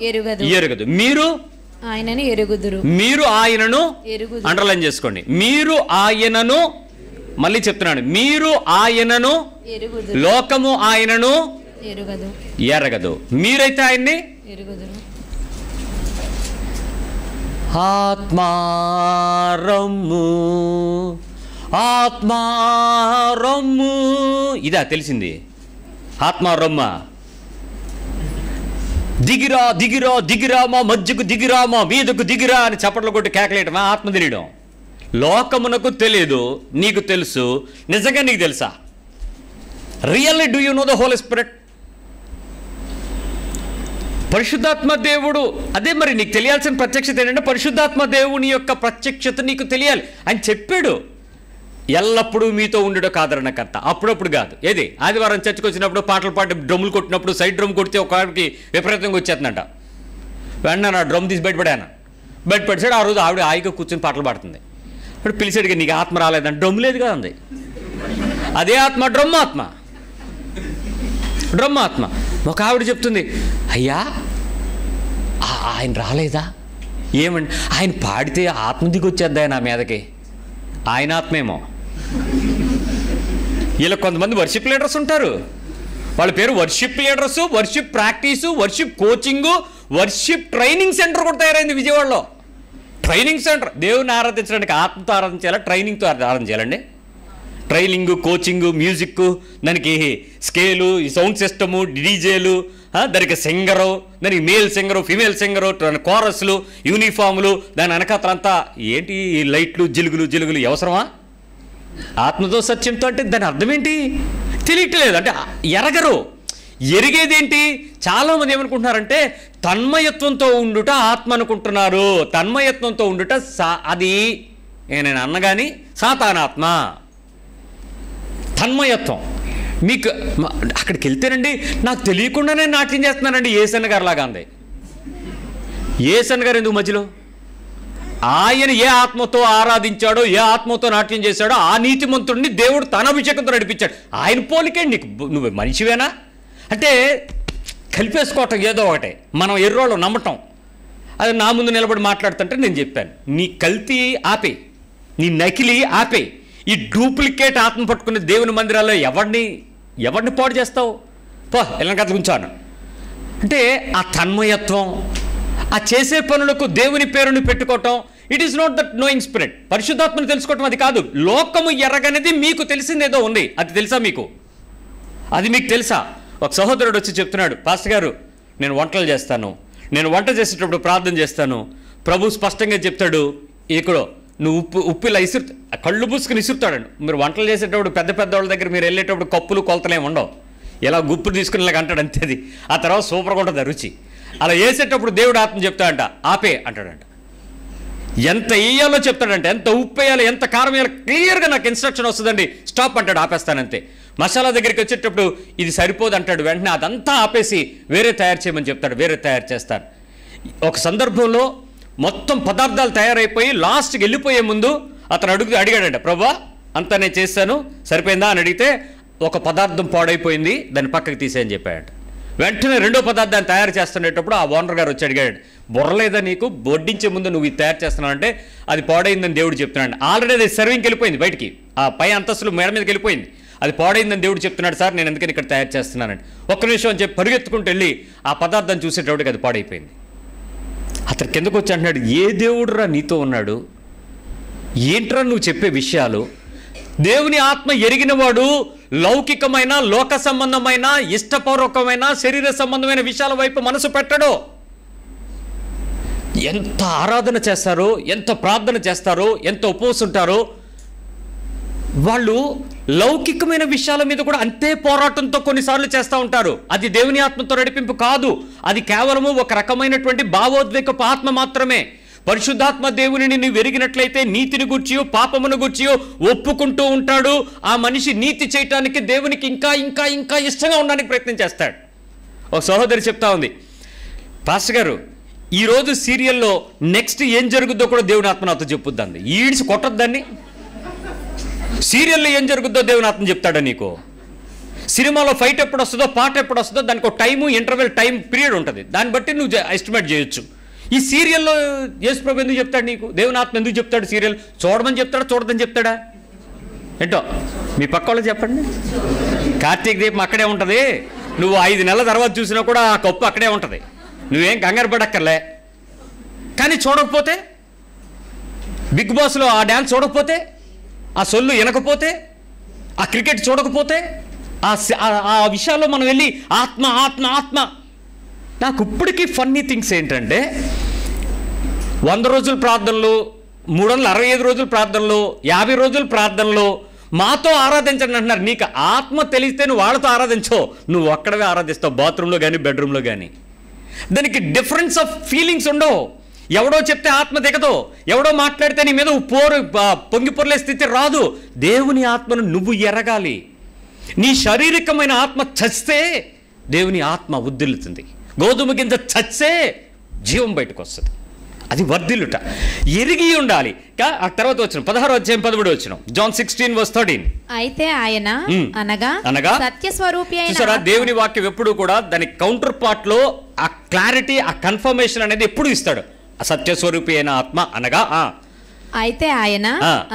S1: ఎరుగదు. మీరు
S2: ఆయనను ఎరుగుదురు.
S1: మీరు ఆయనను అండర్లైన్ చేసుకోండి. మీరు ఆయనను, మళ్ళీ చెప్తున్నాను, మీరు ఆయనను ఎరుగుదురు. లోకము ఆయనను ఎరగదు, మీరైతే ఆయన్ని ఎరుగుదురు. ఆత్మారమ్ము, ఇదా తెలిసింది? ఆత్మారమ్మ. దిగిరా దిగిరా దిగిరా, మా మధ్యకు దిగిరా, మా మీదకు దిగిరా అని చప్పట్లు కొట్టి కేకలేయటం ఆత్మ తెలియడం. లోకమునకు తెలియదు, నీకు తెలుసు. నిజంగా నీకు తెలుసా? Really do you know the holy spirit? పరిశుద్ధాత్మ దేవుడు అదే మరి నీకు తెలియాల్సిన ప్రత్యక్షత ఏంటంటే పరిశుద్ధాత్మ దేవుని యొక్క ప్రత్యక్షత నీకు తెలియాలి. ఆయన చెప్పాడు ఎల్లప్పుడూ మీతో ఉండడం కాదరణకర్త, అప్పుడప్పుడు కాదు. ఏది ఆదివారం చర్చకు వచ్చినప్పుడు పాటలు పాడి డ్రమ్ములు కొట్టినప్పుడు సైడ్ డ్రమ్ కొడితే ఒక ఆవిడకి విపరీతంగా వచ్చేస్తుందంట. వెంటనే నా డ్రమ్ తీసి బయటపడిసాడు. ఆ రోజు ఆవిడ హాయిగా కూర్చొని పాటలు పాడుతుంది. ఇప్పుడు పిలిచాడుగా నీకు ఆత్మ రాలేదని, డ్రమ్ లేదు కదా అంది. అదే ఆత్మ డ్రమ్ ఆత్మ. ఒక ఆవిడ చెప్తుంది, అయ్యా ఆయన రాలేదా ఏమండి, ఆయన పాడితే ఆత్మ దిగొచ్చేద్దా నా మీదకి, ఆయన ఆత్మేమో. ఇలా కొంతమంది వర్షిప్ లీడర్స్ ఉంటారు, వాళ్ళ పేరు worship leaders, worship practice, worship coaching, worship training centre కూడా తయారైంది విజయవాడలో. Training centre. దేవుని ఆరాధించడానికి ఆత్మతో ఆరాధించాలా, ట్రైనింగ్తో ఆరాధించాలండి? ట్రైనింగు, కోచింగు, మ్యూజిక్, దానికి స్కేలు, సౌండ్ సిస్టము, డీజేలు, దానికి సింగరు, దానికి మేల్ సింగరు, ఫిమేల్ సింగరు, కోరస్లు, యూనిఫాములు, దాని వెనకాతలంతా ఏంటి లైట్లు, జిలుగులు అవసరమా? ఆత్మతో సత్యంతో అంటే దాని అర్థం ఏంటి తెలియట్లేదు. అంటే ఎరగరు. ఎరిగేదేంటి? చాలామంది ఏమనుకుంటున్నారంటే తన్మయత్వంతో ఉండుట ఆత్మ అనుకుంటున్నారు. తన్మయత్వంతో ఉండుట అది నేను అన్నగాని సాతానాత్మ. తన్మయత్వం మీకు అక్కడికి వెళ్తేనండి నాకు తెలియకుండానే నాట్యం చేస్తున్నానండి ఏసన్న గారు లాగా అంది. ఏసన్న గారు ఎందుకు మధ్యలో? ఆయన ఏ ఆత్మతో ఆరాధించాడో, ఏ ఆత్మతో నాట్యం చేశాడో ఆ నీతిమంతుడిని దేవుడు తన అభిషేకంతో నడిపించాడు. ఆయన పోలికే నీకు. నువ్వు మనిషివేనా అంటే కలిపేసుకోవటం ఏదో ఒకటే. మనం ఎర్రోళ్ళు నమ్మటం. అది నా ముందు నిలబడి మాట్లాడుతుంటే నేను చెప్పాను, నీ కల్తీ ఆపే, నీ నకిలీ ఆపే. ఈ డూప్లికేట్ ఆత్మ పట్టుకునే దేవుని మందిరాల్లో ఎవరిని పాడు చేస్తావు? పో ఇలా కథ ఉంచాను అంటే ఆ తన్మయత్వం, ఆ చేసే పనులకు దేవుని పేరుని పెట్టుకోవటం. It is not that knowing spirit. పరిశుద్ధాత్మను తెలుసుకోవటం అది కాదు. లోకము ఎరగనేది మీకు తెలిసిందేదో ఉంది. అది తెలుసా మీకు? అది మీకు తెలుసా? ఒక సహోదరుడు వచ్చి చెప్తున్నాడు, పాస్టర్ గారు నేను వంటలు చేస్తాను, నేను వంట చేసేటప్పుడు ప్రార్థన చేస్తాను, ప్రభు స్పష్టంగా చెప్తాడు ఇక్కడో నువ్వు ఉప్పు ఇలా కళ్ళు పూసుకుని ఇసురుతాడండి. మీరు వంటలు చేసేటప్పుడు పెద్ద వాళ్ళ దగ్గర మీరు వెళ్ళేటప్పుడు కప్పులు కొలతలేమి ఉండవు, ఇలా గుప్పు తీసుకుని ఇలాగ అంటాడు అంతే. అది ఆ తర్వాత సూపర్గా ఉంటుంది రుచి. అలా వేసేటప్పుడు దేవుడు ఆత్మ చెప్తాడంట ఆపే అంటాడంట. ఎంత వేయాలో చెప్తాడంటే, ఎంత ఉప్పు వేయాలో, ఎంత కారం వేయాలో క్లియర్గా నాకు ఇన్స్ట్రక్షన్ వస్తుందండి. స్టాప్ అంటాడు, ఆపేస్తానంతే. మసాలా దగ్గరికి వచ్చేటప్పుడు ఇది సరిపోదు అంటాడు, వెంటనే అదంతా ఆపేసి వేరే తయారు చేయమని చెప్తాడు, వేరే తయారు చేస్తాను. ఒక సందర్భంలో మొత్తం పదార్థాలు తయారైపోయి లాస్ట్కి వెళ్ళిపోయే ముందు అతను అడిగాడంట, ప్రభా అంతా నేను చేశాను సరిపోయిందా అని అడిగితే, ఒక పదార్థం పాడైపోయింది దాన్ని పక్కకి తీసేయని చెప్పాడంట. వెంటనే రెండో పదార్థాన్ని తయారు చేస్తున్నప్పుడు ఆ ఓనర్ గారు వచ్చి అడిగాడు, బుర్రలేదా నీకు, వడ్డించే ముందు నువ్వు ఇది తయారు చేస్తున్నావు అంటే అది పాడైందని దేవుడు చెప్తున్నాడు. ఆల్రెడీ అది సర్వింగ్కి వెళ్ళిపోయింది, బయటికి ఆ పై అంతస్తులు మేడ మీదకి వెళ్ళిపోయింది. అది పాడైందని దేవుడు చెప్తున్నాడు, సార్ నేను ఎందుకని ఇక్కడ తయారు చేస్తున్నానండి. ఒక్క నిమిషం అని చెప్పి పరిగెత్తుకుంటూ వెళ్ళి ఆ పదార్థాన్ని చూసేటప్పటికి అది పాడైపోయింది. అతను కిందకు వచ్చి అంటున్నాడు, ఏ దేవుడురా నీతో ఉన్నాడు, ఏంట్రా నువ్వు చెప్పే విషయాలు? దేవుని ఆత్మ ఎరిగినవాడు లౌకికమైన, లోక సంబంధమైన, ఇష్టపూర్వకమైన, శరీర సంబంధమైన విషయాల వైపు మనసు పెట్టడు. ఎంత ఆరాధన చేస్తారో, ఎంత ప్రార్థన చేస్తారో, ఎంత ఉపవాసం ఉంటారో, వాళ్ళు లౌకికమైన విషయాల మీద కూడా అంతే పోరాటంతో కొన్నిసార్లు చేస్తూ ఉంటారు. అది దేవుని ఆత్మతో నడిపింపు కాదు, అది కేవలము ఒక రకమైనటువంటి భావోద్వేగపు ఆత్మ మాత్రమే. పరిశుద్ధాత్మ దేవునిని నువ్వు ఎరిగినట్లయితే నీతిని గూర్చియో పాపమును గూర్చియో ఒప్పుకుంటూ ఉంటాడు. ఆ మనిషి నీతి చేయటానికి దేవునికి ఇంకా ఇంకా ఇంకా ఇష్టంగా ఉండడానికి ప్రయత్నం చేస్తాడు. ఒక సహోదరి చెప్తా ఉంది, పాస్టర్ గారు ఈరోజు సీరియల్లో నెక్స్ట్ ఏం జరుగుద్దో కూడా దేవుని ఆత్మ నాతో చెప్పుద్దండి. ఈడ్చి కొట్టద్దాన్ని. సీరియల్లో ఏం జరుగుద్దో దేవుని ఆత్మ చెప్తాడా నీకు? సినిమాలో ఫైట్ ఎప్పుడు వస్తుందో, పాట ఎప్పుడు వస్తుందో దానికి ఒక టైము, ఇంటర్వెల్ టైం పీరియడ్ ఉంటుంది, దాన్ని బట్టి నువ్వు ఎస్టిమేట్ చేయొచ్చు. ఈ సీరియల్లో యేసు ప్రభు ఎందుకు చెప్తాడు నీకు? దేవుని ఆత్మ ఎందుకు చెప్తాడు? సీరియల్ చూడమని చెప్తాడా, చూడదని చెప్తాడా? ఏంటో మీ పక్క వాళ్ళకి చెప్పండి. కార్తీక దీపం అక్కడే ఉంటుంది, నువ్వు 5 నెలల తర్వాత చూసినా కూడా ఆ కప్పు అక్కడే ఉంటుంది, నువ్వేం కంగారు పడక్కర్లే. కానీ చూడకపోతే, బిగ్ బాస్లో ఆ డ్యాన్స్ చూడకపోతే, ఆ సొల్లు వినకపోతే, ఆ క్రికెట్ చూడకపోతే, ఆ విషయాల్లో మనం వెళ్ళి ఆత్మ ఆత్మ ఆత్మ. నాకు ఇప్పటికీ ఫన్నీ థింగ్స్ ఏంటంటే, 100 రోజుల ప్రార్థనలు, 365 రోజుల ప్రార్థనలు, 50 రోజుల ప్రార్థనలు మాతో ఆరాధించండి అంటున్నారు. నీకు ఆత్మ తెలిస్తే నువ్వు వాళ్ళతో ఆరాధించో, నువ్వు ఒక్కడవే ఆరాధిస్తావు, బాత్రూంలో కానీ బెడ్రూమ్లో కానీ. దానికి డిఫరెన్స్ ఆఫ్ ఫీలింగ్స్ ఉండవు. ఎవడో చెప్తే ఆత్మ దిగదు, ఎవడో మాట్లాడితే నీ మీద పొంగి పొర్లే స్థితి రాదు. దేవుని ఆత్మను నువ్వు ఎరగాలి. నీ శారీరకమైన ఆత్మ చస్తే దేవుని ఆత్మ ఉద్దిల్లుతుంది. గోధుమ గింజ చచ్చే జీవం బయటకు వస్తుంది. అది వర్ధిల్లుట, ఎరిగి ఉండాలి. ఆ తర్వాత వచ్చిన 16వ అధ్యాయం 17వ వచనం, John 16:13.
S2: అయితే ఆయన అనగా సత్యస్వరూపి అయిన
S1: చూసారా, దేవుని వాక్యం ఎప్పుడు కూడా దాని కౌంటర్ పార్ట్ లో ఆ క్లారిటీ, ఆ కన్ఫర్మేషన్ అనేది ఎప్పుడు ఇస్తాడు. ఆ సత్యస్వరూపి అయిన ఆత్మ అనగా
S2: అయితే ఆయన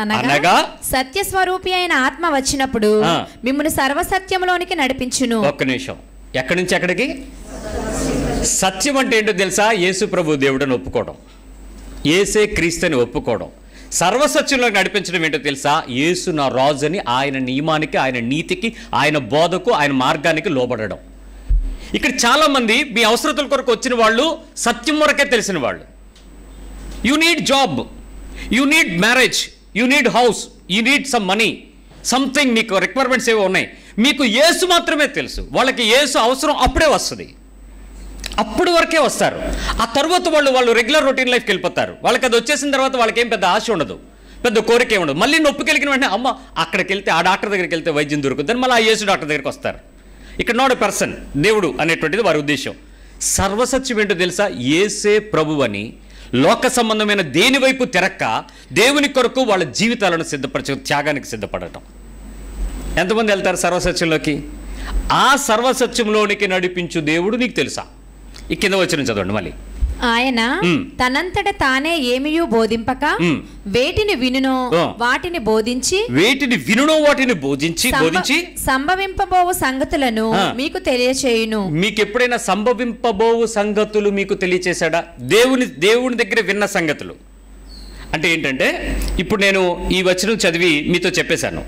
S2: అనగా సత్యస్వరూపి అయిన ఆత్మ వచ్చినప్పుడు మిమ్మల్ని సర్వసత్యంలోనికి నడిపించును.
S1: ఒక్క నిమిషం, ఎక్కడి నుంచి ఎక్కడికి? సత్యం అంటే ఏంటో తెలుసా? యేసు ప్రభు దేవుడని ఒప్పుకోవడం, యేసే క్రీస్తుని ఒప్పుకోవడం. సర్వసత్యంలోకి నడిపించడం ఏంటో తెలుసా? యేసు నా రాజు అని ఆయన నియమానికి, ఆయన నీతికి, ఆయన బోధకు, ఆయన మార్గానికి లోబడడం. ఇక్కడ చాలామంది మీ అవసరతల కొరకు వచ్చిన వాళ్ళు సత్యం వరకే తెలిసిన వాళ్ళు. You need job, you need marriage, you need house, you need some money, something మీకు రిక్వైర్మెంట్స్ ఏవో ఉన్నాయి. మీకు యేసు మాత్రమే తెలుసు. వాళ్ళకి యేసు అవసరం అప్పుడే వస్తుంది, అప్పుడు వరకే వస్తారు. ఆ తర్వాత వాళ్ళు రెగ్యులర్ రొటీన్ లైఫ్కి వెళ్ళిపోతారు. వాళ్ళకి అది వచ్చేసిన తర్వాత వాళ్ళకేం పెద్ద ఆశ ఉండదు, పెద్ద కోరిక ఉండదు. మళ్ళీ నొప్పి కలిగిన వెంటనే అమ్మ అక్కడికి వెళ్తే, ఆ డాక్టర్ దగ్గరికి వెళ్తే వైద్యం దొరుకుతుంది, మళ్ళీ ఆ యేసు డాక్టర్ దగ్గరికి వస్తారు. ఇక్కడ నాట్ ఎ పర్సన్, దేవుడు అనేటువంటిది వారి ఉద్దేశం. సర్వసత్యం ఏంటో తెలుసా? యేసే ప్రభు అని లోక సంబంధమైన దేని వైపు తిరక్క దేవుని కొరకు వాళ్ళ జీవితాలను సిద్ధపరచ, త్యాగానికి సిద్ధపడటం. ఎంతమంది వెళ్తారు సర్వసత్యంలోకి? ఆ సర్వసత్యంలోనికి నడిపించు దేవుడు నీకు తెలుసా? ఈ కింద వచ్చిన చదవండి మళ్ళీ.
S2: ఆయన తనంతట తానే ఏమియూ బోధింపక వేటిని వినునో వాటిని బోధించి సంభవింపబోవు సంగతులను మీకు తెలియచేయును.
S1: మీకు ఎప్పుడైనా సంభవింపబోవు సంగతులు మీకు తెలియచేశాడా? దేవుని దగ్గర విన్న సంగతులు అంటే ఏంటంటే, ఇప్పుడు నేను ఈ వచనం చదివి మీతో చెప్పేశాను.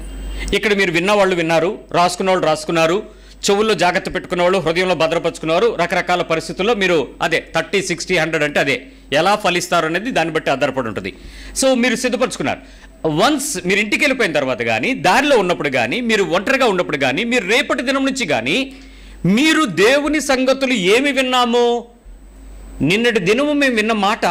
S1: ఇక్కడ మీరు విన్నవాళ్ళు విన్నారు, రాసుకున్న వాళ్ళు రాసుకున్నారు, చెవుల్లో జాగ్రత్త పెట్టుకున్న వాళ్ళు హృదయంలో భద్రపరుచుకున్నారు. రకరకాల పరిస్థితుల్లో మీరు అదే 30, 60, 100 అంటే అదే ఎలా ఫలిస్తారు అనేది దాన్ని బట్టి ఆధారపడి ఉంటుంది. సో మీరు సిద్ధపరచుకున్నారు. వన్స్ మీరు ఇంటికి వెళ్ళిపోయిన తర్వాత కానీ, దారిలో ఉన్నప్పుడు కానీ, మీరు ఒంటరిగా ఉన్నప్పుడు కానీ, మీరు రేపటి దినం నుంచి కానీ మీరు దేవుని సంగతులు ఏమి విన్నామో, నిన్నటి దినము మేము విన్న మాట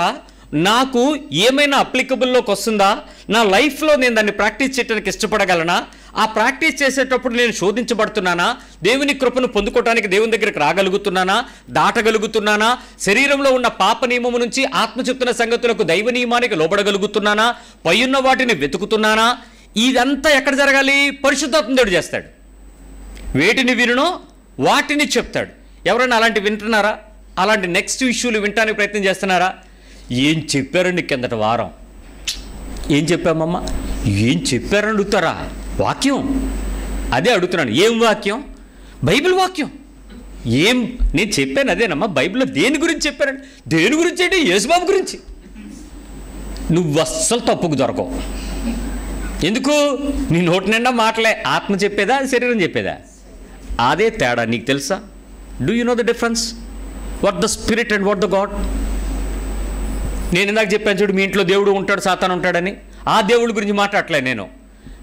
S1: నాకు ఏమైనా అప్లికబుల్లోకి వస్తుందా, నా లైఫ్లో నేను దాన్ని ప్రాక్టీస్ చేయడానికి ఇష్టపడగలనా, ఆ ప్రాక్టీస్ చేసేటప్పుడు నేను శోధించబడుతున్నానా, దేవుని కృపను పొందుకోవడానికి దేవుని దగ్గరికి రాగలుగుతున్నానా, దాటగలుగుతున్నానా, శరీరంలో ఉన్న పాప నియమము నుంచి ఆత్మ చెప్తున్న సంగతులకు దైవ నియమానికి లోబడగలుగుతున్నానా, పైయున్న వాటిని వెతుకుతున్నానా? ఇదంతా ఎక్కడ జరగాలి? పరిశుద్ధాత్మ దేవుడు చేస్తాడు. వేటిని వినునో వాటిని చెప్తాడు. ఎవరైనా అలాంటి వింటున్నారా? అలాంటి నెక్స్ట్ ఇష్యూలు వినడానికి ప్రయత్నం చేస్తున్నారా? ఏం చెప్పారండి కిందటి వారం, ఏం చెప్పామమ్మా, ఏం చెప్పారని అడుగుతారా? వాక్యం అదే అడుగుతున్నాను. ఏం వాక్యం? బైబిల్ వాక్యం. ఏం నేను చెప్పాను అదేనమ్మా. బైబిల్లో దేని గురించి చెప్పారండి? దేని గురించి అంటే యేసుబాబు గురించి. నువ్వు అస్సలు తప్పుకు దొరకవు. ఎందుకు? నీ నోటి నిండా మాటలే. ఆత్మ చెప్పేదా, శరీరం చెప్పేదా? అదే తేడా. నీకు తెలుసా? Do you know the difference? What the spirit and what the God? నేను ఇందాక చెప్పాను చూడు, మీ ఇంట్లో దేవుడు ఉంటాడు, సాతాను ఉంటాడని. ఆ దేవుడి గురించి మాట్లాడలే నేను,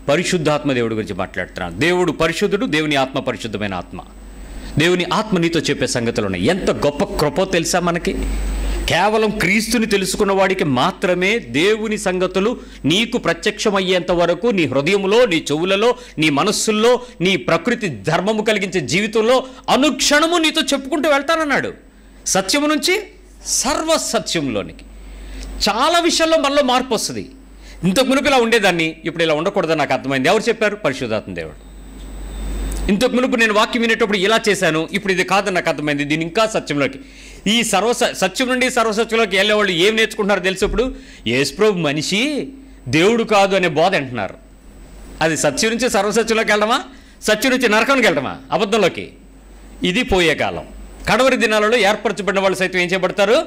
S1: పరిశుద్ధాత్మ దేవుడి గురించి మాట్లాడుతున్నాను. దేవుడు పరిశుద్ధుడు, దేవుని ఆత్మ పరిశుద్ధమైన ఆత్మ. దేవుని ఆత్మ నీతో చెప్పే సంగతులు ఉన్నాయి. ఎంత గొప్ప కృపో తెలుసా మనకి? కేవలం క్రీస్తుని తెలుసుకున్న వాడికి మాత్రమే దేవుని సంగతులు నీకు ప్రత్యక్షమయ్యేంత వరకు నీ హృదయంలో, నీ చెవులలో, నీ మనస్సుల్లో, నీ ప్రకృతి ధర్మము కలిగించే జీవితంలో అనుక్షణము నీతో చెప్పుకుంటూ వెళ్తానన్నాడు. సత్యము నుంచి సర్వసత్యంలోనికి. చాలా విషయాల్లో మనలో మార్పు వస్తుంది. ఇంతకు మునుపు ఇలా ఉండేదాన్ని, ఇప్పుడు ఇలా ఉండకూడదని నాకు అర్థమైంది. ఎవరు చెప్పారు? పరిశుద్ధాత్మ దేవుడు. ఇంతకు మునుపు నేను వాక్యం వినేటప్పుడు ఇలా చేశాను, ఇప్పుడు ఇది కాదని నాకు అర్థమైంది. దీని ఇంకా సత్యంలోకి, ఈ సత్యం నుండి సర్వసత్యంలోకి వెళ్ళేవాళ్ళు ఏం నేర్చుకుంటున్నారో తెలుసు. ఇప్పుడు యేసు ప్రభు మనిషి, దేవుడు కాదు అనే బోధ అంటున్నారు. అది సత్యం నుంచి సర్వసత్యంలోకి వెళ్ళడమా, సత్యం నుంచి నరకానికి వెళ్ళడమా, అబద్ధంలోకి? ఇది పోయే కాలం. కడవరి దినాలలో ఏర్పరచబడిన వాళ్ళు సైతం ఏం చేయబడతారు?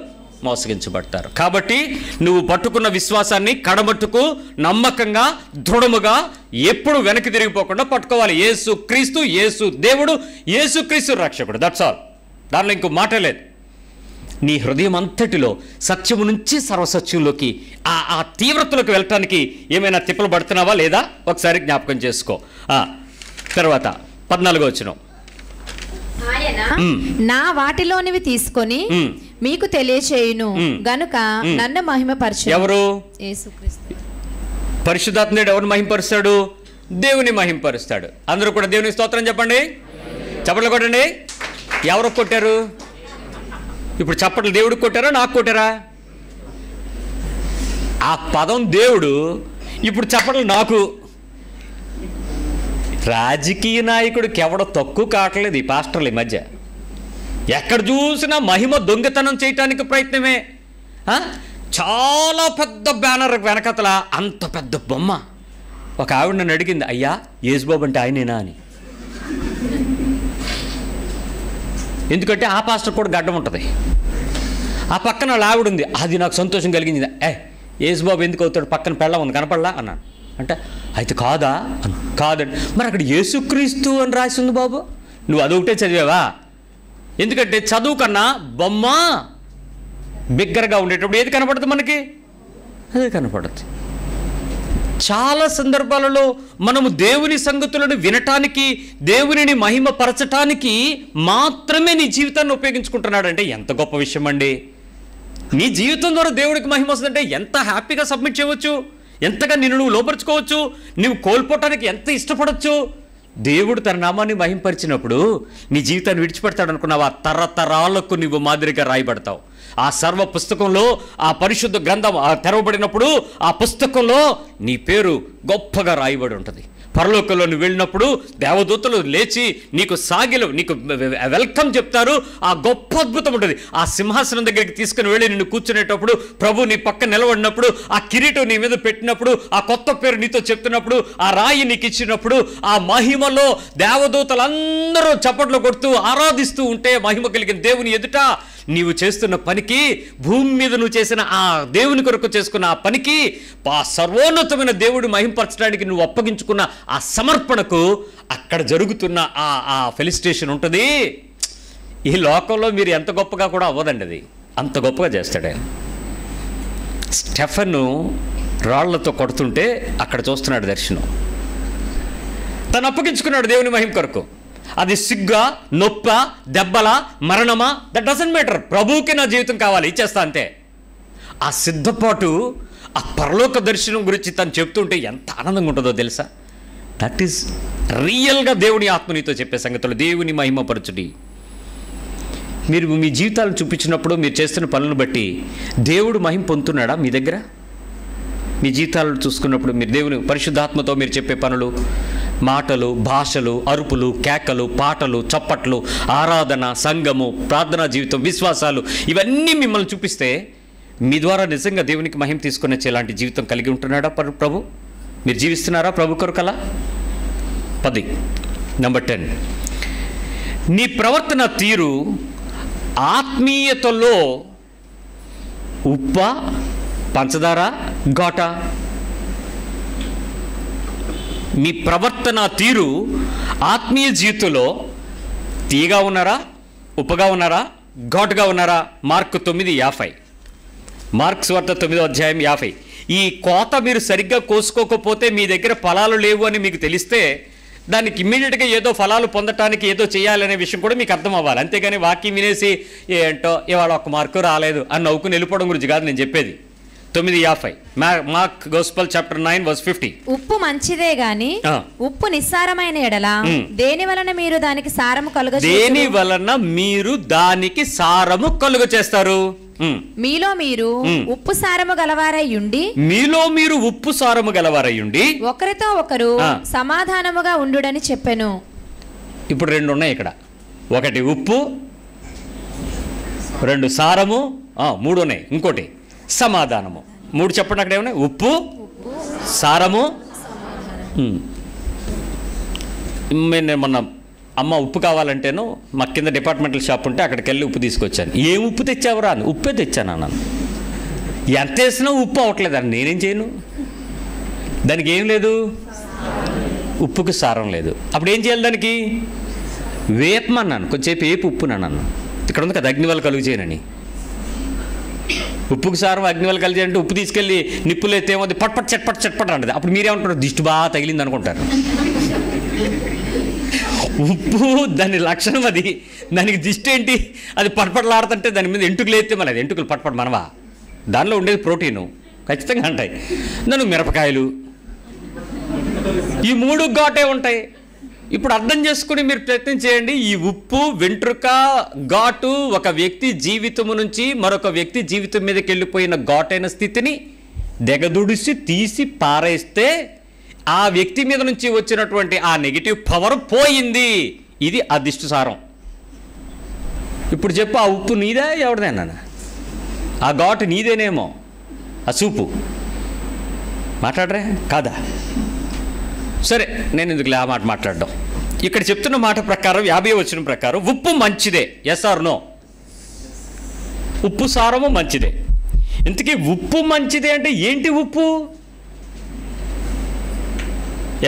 S1: మోసగించబడతారు. కాబట్టి నువ్వు పట్టుకున్న విశ్వాసాన్ని కడమట్టుకు నమ్మకంగా, దృఢముగా, ఎప్పుడు వెనక్కి తిరిగిపోకుండా పట్టుకోవాలి. యేసు క్రీస్తు, యేసు దేవుడు, యేసు క్రీస్తు రక్షకుడు. That's all. దానిలో ఇంకో మాట లేదు. నీ హృదయం అంతటిలో సత్యము నుంచి సర్వసత్యంలోకి, ఆ తీవ్రతలోకి వెళ్ళటానికి ఏమైనా తిప్పలు పడుతున్నావా లేదా? ఒకసారి జ్ఞాపకం చేసుకో. తర్వాత 14వ వచనం.
S2: ఆయన నా వాటిలోనివి తీసుకొని మీకు తెలియచేయును గనుక నన్ను మహిమపరచు.
S1: ఎవరు?
S2: యేసుక్రీస్తు.
S1: పరిశుద్ధాత్ముడు ఎవరిని మహింపరుస్తాడు? దేవుని మహింపరుస్తాడు. అందరూ కూడా దేవుని స్తోత్రం చెప్పండి. చప్పట్లు కొట్టండి. ఎవరు కొట్టారు? ఇప్పుడు చప్పట్లు దేవుడికి కొట్టారా నాకు కొట్టారా? ఆ పదం దేవుడు, ఇప్పుడు చప్పట్లు నాకు. రాజకీయ నాయకుడికి ఎవడో తక్కువ కావట్లేదు ఈ పాస్టర్లు ఈ మధ్య. ఎక్కడ చూసినా మహిమ దొంగతనం చేయటానికి ప్రయత్నమే. చాలా పెద్ద బ్యానర్ వెనకతల అంత పెద్ద బొమ్మ. ఒక ఆవిడ నన్ను అడిగింది, అయ్యా యేసుబాబు అంటే ఆయనేనా అని. ఎందుకంటే ఆ పాస్టర్ కూడా గడ్డం ఉంటుంది. ఆ పక్కన వాళ్ళ ఆవిడ ఉంది. అది నాకు సంతోషం కలిగింది. యేసుబాబు ఎందుకు అవుతాడు, పక్కన పెళ్ళ ఉంది కనపడలా అన్నాను. అంటే అయితే కాదా అన్న. కాదండి. మరి అక్కడ యేసుక్రీస్తు అని రాసి ఉంది బాబు. నువ్వు అదొకటే చదివావా? ఎందుకంటే చదువు కన్నా బొమ్మ బిగ్గరగా ఉండేటప్పుడు ఏది కనపడుతుంది మనకి? అదే కనపడుతుంది. చాలా సందర్భాలలో మనము దేవుని సంగతులను వినటానికి, దేవునిని మహిమపరచటానికి మాత్రమే నీ జీవితాన్ని ఉపయోగించుకుంటున్నాడంటే ఎంత గొప్ప విషయం అండి. నీ జీవితం ద్వారా దేవుడికి మహిమ వస్తుందంటే ఎంత హ్యాపీగా సబ్మిట్ చేయవచ్చు, ఎంతగా నిన్ను నువ్వు లోపరుచుకోవచ్చు, నువ్వు కోల్పోవటానికి ఎంత ఇష్టపడవచ్చు. దేవుడు తన నామాన్ని మహింపరిచినప్పుడు నీ జీవితాన్ని విడిచిపెడతాడు అనుకున్నావా? తరతరాలకు నువ్వు మాదిరిగా రాయబడతావు. ఆ సర్వ పుస్తకంలో ఆ పరిశుద్ధ గ్రంథం తెరవబడినప్పుడు ఆ పుస్తకంలో నీ పేరు గొప్పగా రాయబడి ఉంటుంది. పరలోకంలో నువ్వు వెళ్ళినప్పుడు దేవదూతలు లేచి నీకు నీకు వెల్కమ్ చెప్తారు. ఆ గొప్ప అద్భుతం ఉంటుంది. ఆ సింహాసనం దగ్గరికి తీసుకుని వెళ్ళి నిన్ను కూర్చునేటప్పుడు, ప్రభు నీ పక్కన నిలబడినప్పుడు, ఆ కిరీటం నీ మీద పెట్టినప్పుడు, ఆ కొత్త పేరు నీతో చెప్తున్నప్పుడు, ఆ రాయి నీకు ఇచ్చినప్పుడు, ఆ మహిమలో దేవదూతలందరూ చప్పట్లు కొడుతూ ఆరాధిస్తూ ఉంటే, మహిమ కలిగిన దేవుని ఎదుట నీవు చేస్తున్న పనికి, భూమి మీద నువ్వు చేసిన ఆ దేవుని కొరకు చేసుకున్న ఆ పనికి, ఆ సర్వోన్నతమైన దేవుడు మహింపరచడానికి నువ్వు అప్పగించుకున్న ఆ సమర్పణకు అక్కడ జరుగుతున్న ఆ ఫెలిసిటేషన్ ఉంటుంది. ఈ లోకంలో మీరు ఎంత గొప్పగా కూడా అవ్వదండి. అది అంత గొప్పగా చేస్తాడు ఆయన. స్టెఫెను రాళ్లతో కొడుతుంటే అక్కడ చూస్తున్నాడు దర్శనం. తను అప్పగించుకున్నాడు దేవుని మహిమ కొరకు. అది సిగ్గా, నొప్ప, దెబ్బల, మరణమా, దట్ డజంట్ మ్యాటర్. ప్రభువుకి నా జీవితం కావాలి, ఇచ్చేస్తా అంతే. ఆ సిద్ధపాటు, ఆ పరలోక దర్శనం గురించి తను చెప్తుంటే ఎంత ఆనందంగా ఉంటుందో తెలుసా? దట్ ఈస్ రియల్గా దేవుని ఆత్మనితో చెప్పే సంగతులు. దేవుని మహిమపరచుడి. మీరు మీ జీవితాలను చూపించినప్పుడు, మీరు చేస్తున్న పనులను బట్టి దేవుడు మహిమ పొందుతున్నాడా మీ దగ్గర? మీ జీవితాలను చూసుకున్నప్పుడు మీరు దేవుని పరిశుద్ధాత్మతో మీరు చెప్పే పనులు, మాటలు, భాషలు, అరుపులు, కేకలు, పాటలు, చప్పట్లు, ఆరాధన, సంఘము, ప్రార్థనా జీవితం, విశ్వాసాలు, ఇవన్నీ మిమ్మల్ని చూపిస్తే మీ ద్వారా నిజంగా దేవునికి మహిమ తీసుకునే ఇలాంటి జీవితం కలిగి ఉంటున్నాడా ప్రభు? మీరు జీవిస్తున్నారా ప్రభు కొరకలా? 10 నంబర్ 10, నీ ప్రవర్తన తీరు ఆత్మీయతలో ఉప్ప, పంచదార, ఘాట. మీ ప్రవర్తన తీరు ఆత్మీయ జీవితంలో తీగా ఉన్నారా, ఉప్పగా ఉన్నారా, ఘాటుగా ఉన్నారా? మార్కు 9:50, మార్క్స్ వార్త 9:50. ఈ కోత మీరు సరిగ్గా కోసుకోకపోతే, మీ దగ్గర ఫలాలు లేవు అని మీకు తెలిస్తే, దానికి ఇమ్మీడియట్గా ఏదో ఫలాలు పొందటానికి ఏదో చేయాలనే విషయం కూడా మీకు అర్థం అవ్వాలి. అంతేగాని వాక్యం వినేసి ఏంటో ఇవాళ 1 మార్కు రాలేదు అని నవ్వుకుని వెళ్ళిపోవడం గురించి కాదు నేను చెప్పేది. 9:50 మార్క్ గాస్పెల్ చాప్టర్ 9:50. ఉప్పు
S2: మంచిదే గాని ఉప్పు నిస్సారమైన ఎడల దేని వలన మీరు దానికి సారము కలుగ
S1: దేని వలన మీరు దానికి సారము కలుగ చేస్తారు?
S2: మీలో మీరు ఉప్పు సారము గలవారయ్యుండి,
S1: మీలో మీరు ఉప్పు సారము గలవారయ్యుండి
S2: ఒకరితో ఒకరు సమాధానముగా ఉండుడని చెప్పెను.
S1: ఇప్పుడు 2 ఉన్నాయి ఇక్కడ. 1 ఉప్పు, 2 సారము, 3 ఉన్నాయి. ఇంకోటి సమాధానము. 3 చెప్పండి. అక్కడ ఏమన్నా? ఉప్పు, సారము. నేను మొన్న అమ్మ ఉప్పు కావాలంటేను మా కింద డిపార్ట్మెంటల్ షాప్ ఉంటే అక్కడికి వెళ్ళి ఉప్పు తీసుకొచ్చాను. ఏం ఉప్పు తెచ్చావురా అని. ఉప్పే తెచ్చాను అన్నాను. ఎంత వేసినా ఉప్పు అవ్వట్లేదని నేనేం చేయను? దానికి ఏం లేదు, ఉప్పుకి సారం లేదు. అప్పుడు ఏం చేయాలి? దానికి వేపమన్నాను, కొంచెంసేపు వేపు ఉప్పు అన్నాను. ఇక్కడ ఉంది కదా అగ్నివల్ల కలుగు చేయనని. ఉప్పుకు సారం అగ్నివల్ల కలిసి అంటే ఉప్పు తీసుకెళ్ళి నిప్పులు ఎత్తేమో పట్పట్ చట్పట్ చట్పట్ అంటది. అప్పుడు మీరేమంటారు? దిష్టి బాగా తగిలింది అనుకుంటారు. ఉప్పు దాని లక్షణం అది, దానికి దిష్టి ఏంటి, అది పటపటలాడుతుంటే దాని మీద ఎంటుకలు ఎత్తే మన ఎంటుకలు పటపట మనవా, దానిలో ఉండేది ప్రోటీను ఖచ్చితంగా ఉంటాయి. దాని మిరపకాయలు, ఈ 3 ఘాటే ఉంటాయి. ఇప్పుడు అర్థం చేసుకుని మీరు ప్రయత్నం చేయండి. ఈ ఉప్పు, వెంట్రుక, ఘాటు ఒక వ్యక్తి జీవితము నుంచి మరొక వ్యక్తి జీవితం మీదకి వెళ్ళిపోయిన ఘాటైన స్థితిని దెగదుడిసి తీసి పారేస్తే ఆ వ్యక్తి మీద నుంచి వచ్చినటువంటి ఆ నెగిటివ్ పవర్ పోయింది. ఇది అదిష్టు సారం. ఇప్పుడు చెప్పు, ఆ ఉప్పు నీదే ఎవరిదేనా? ఆ ఘాటు నీదేనేమో, ఆ సూపు మాట్లాడరే కాదా? సరే, నేను ఎందుకు ఆ మాట మాట్లాడడం. ఇక్కడ చెప్తున్న మాట ప్రకారం 50వ వచనం ప్రకారం ఉప్పు మంచిదే. Yes or no? ఉప్పు సారము మంచిదే. ఇంతకీ ఉప్పు మంచిదే అంటే ఏంటి? ఉప్పు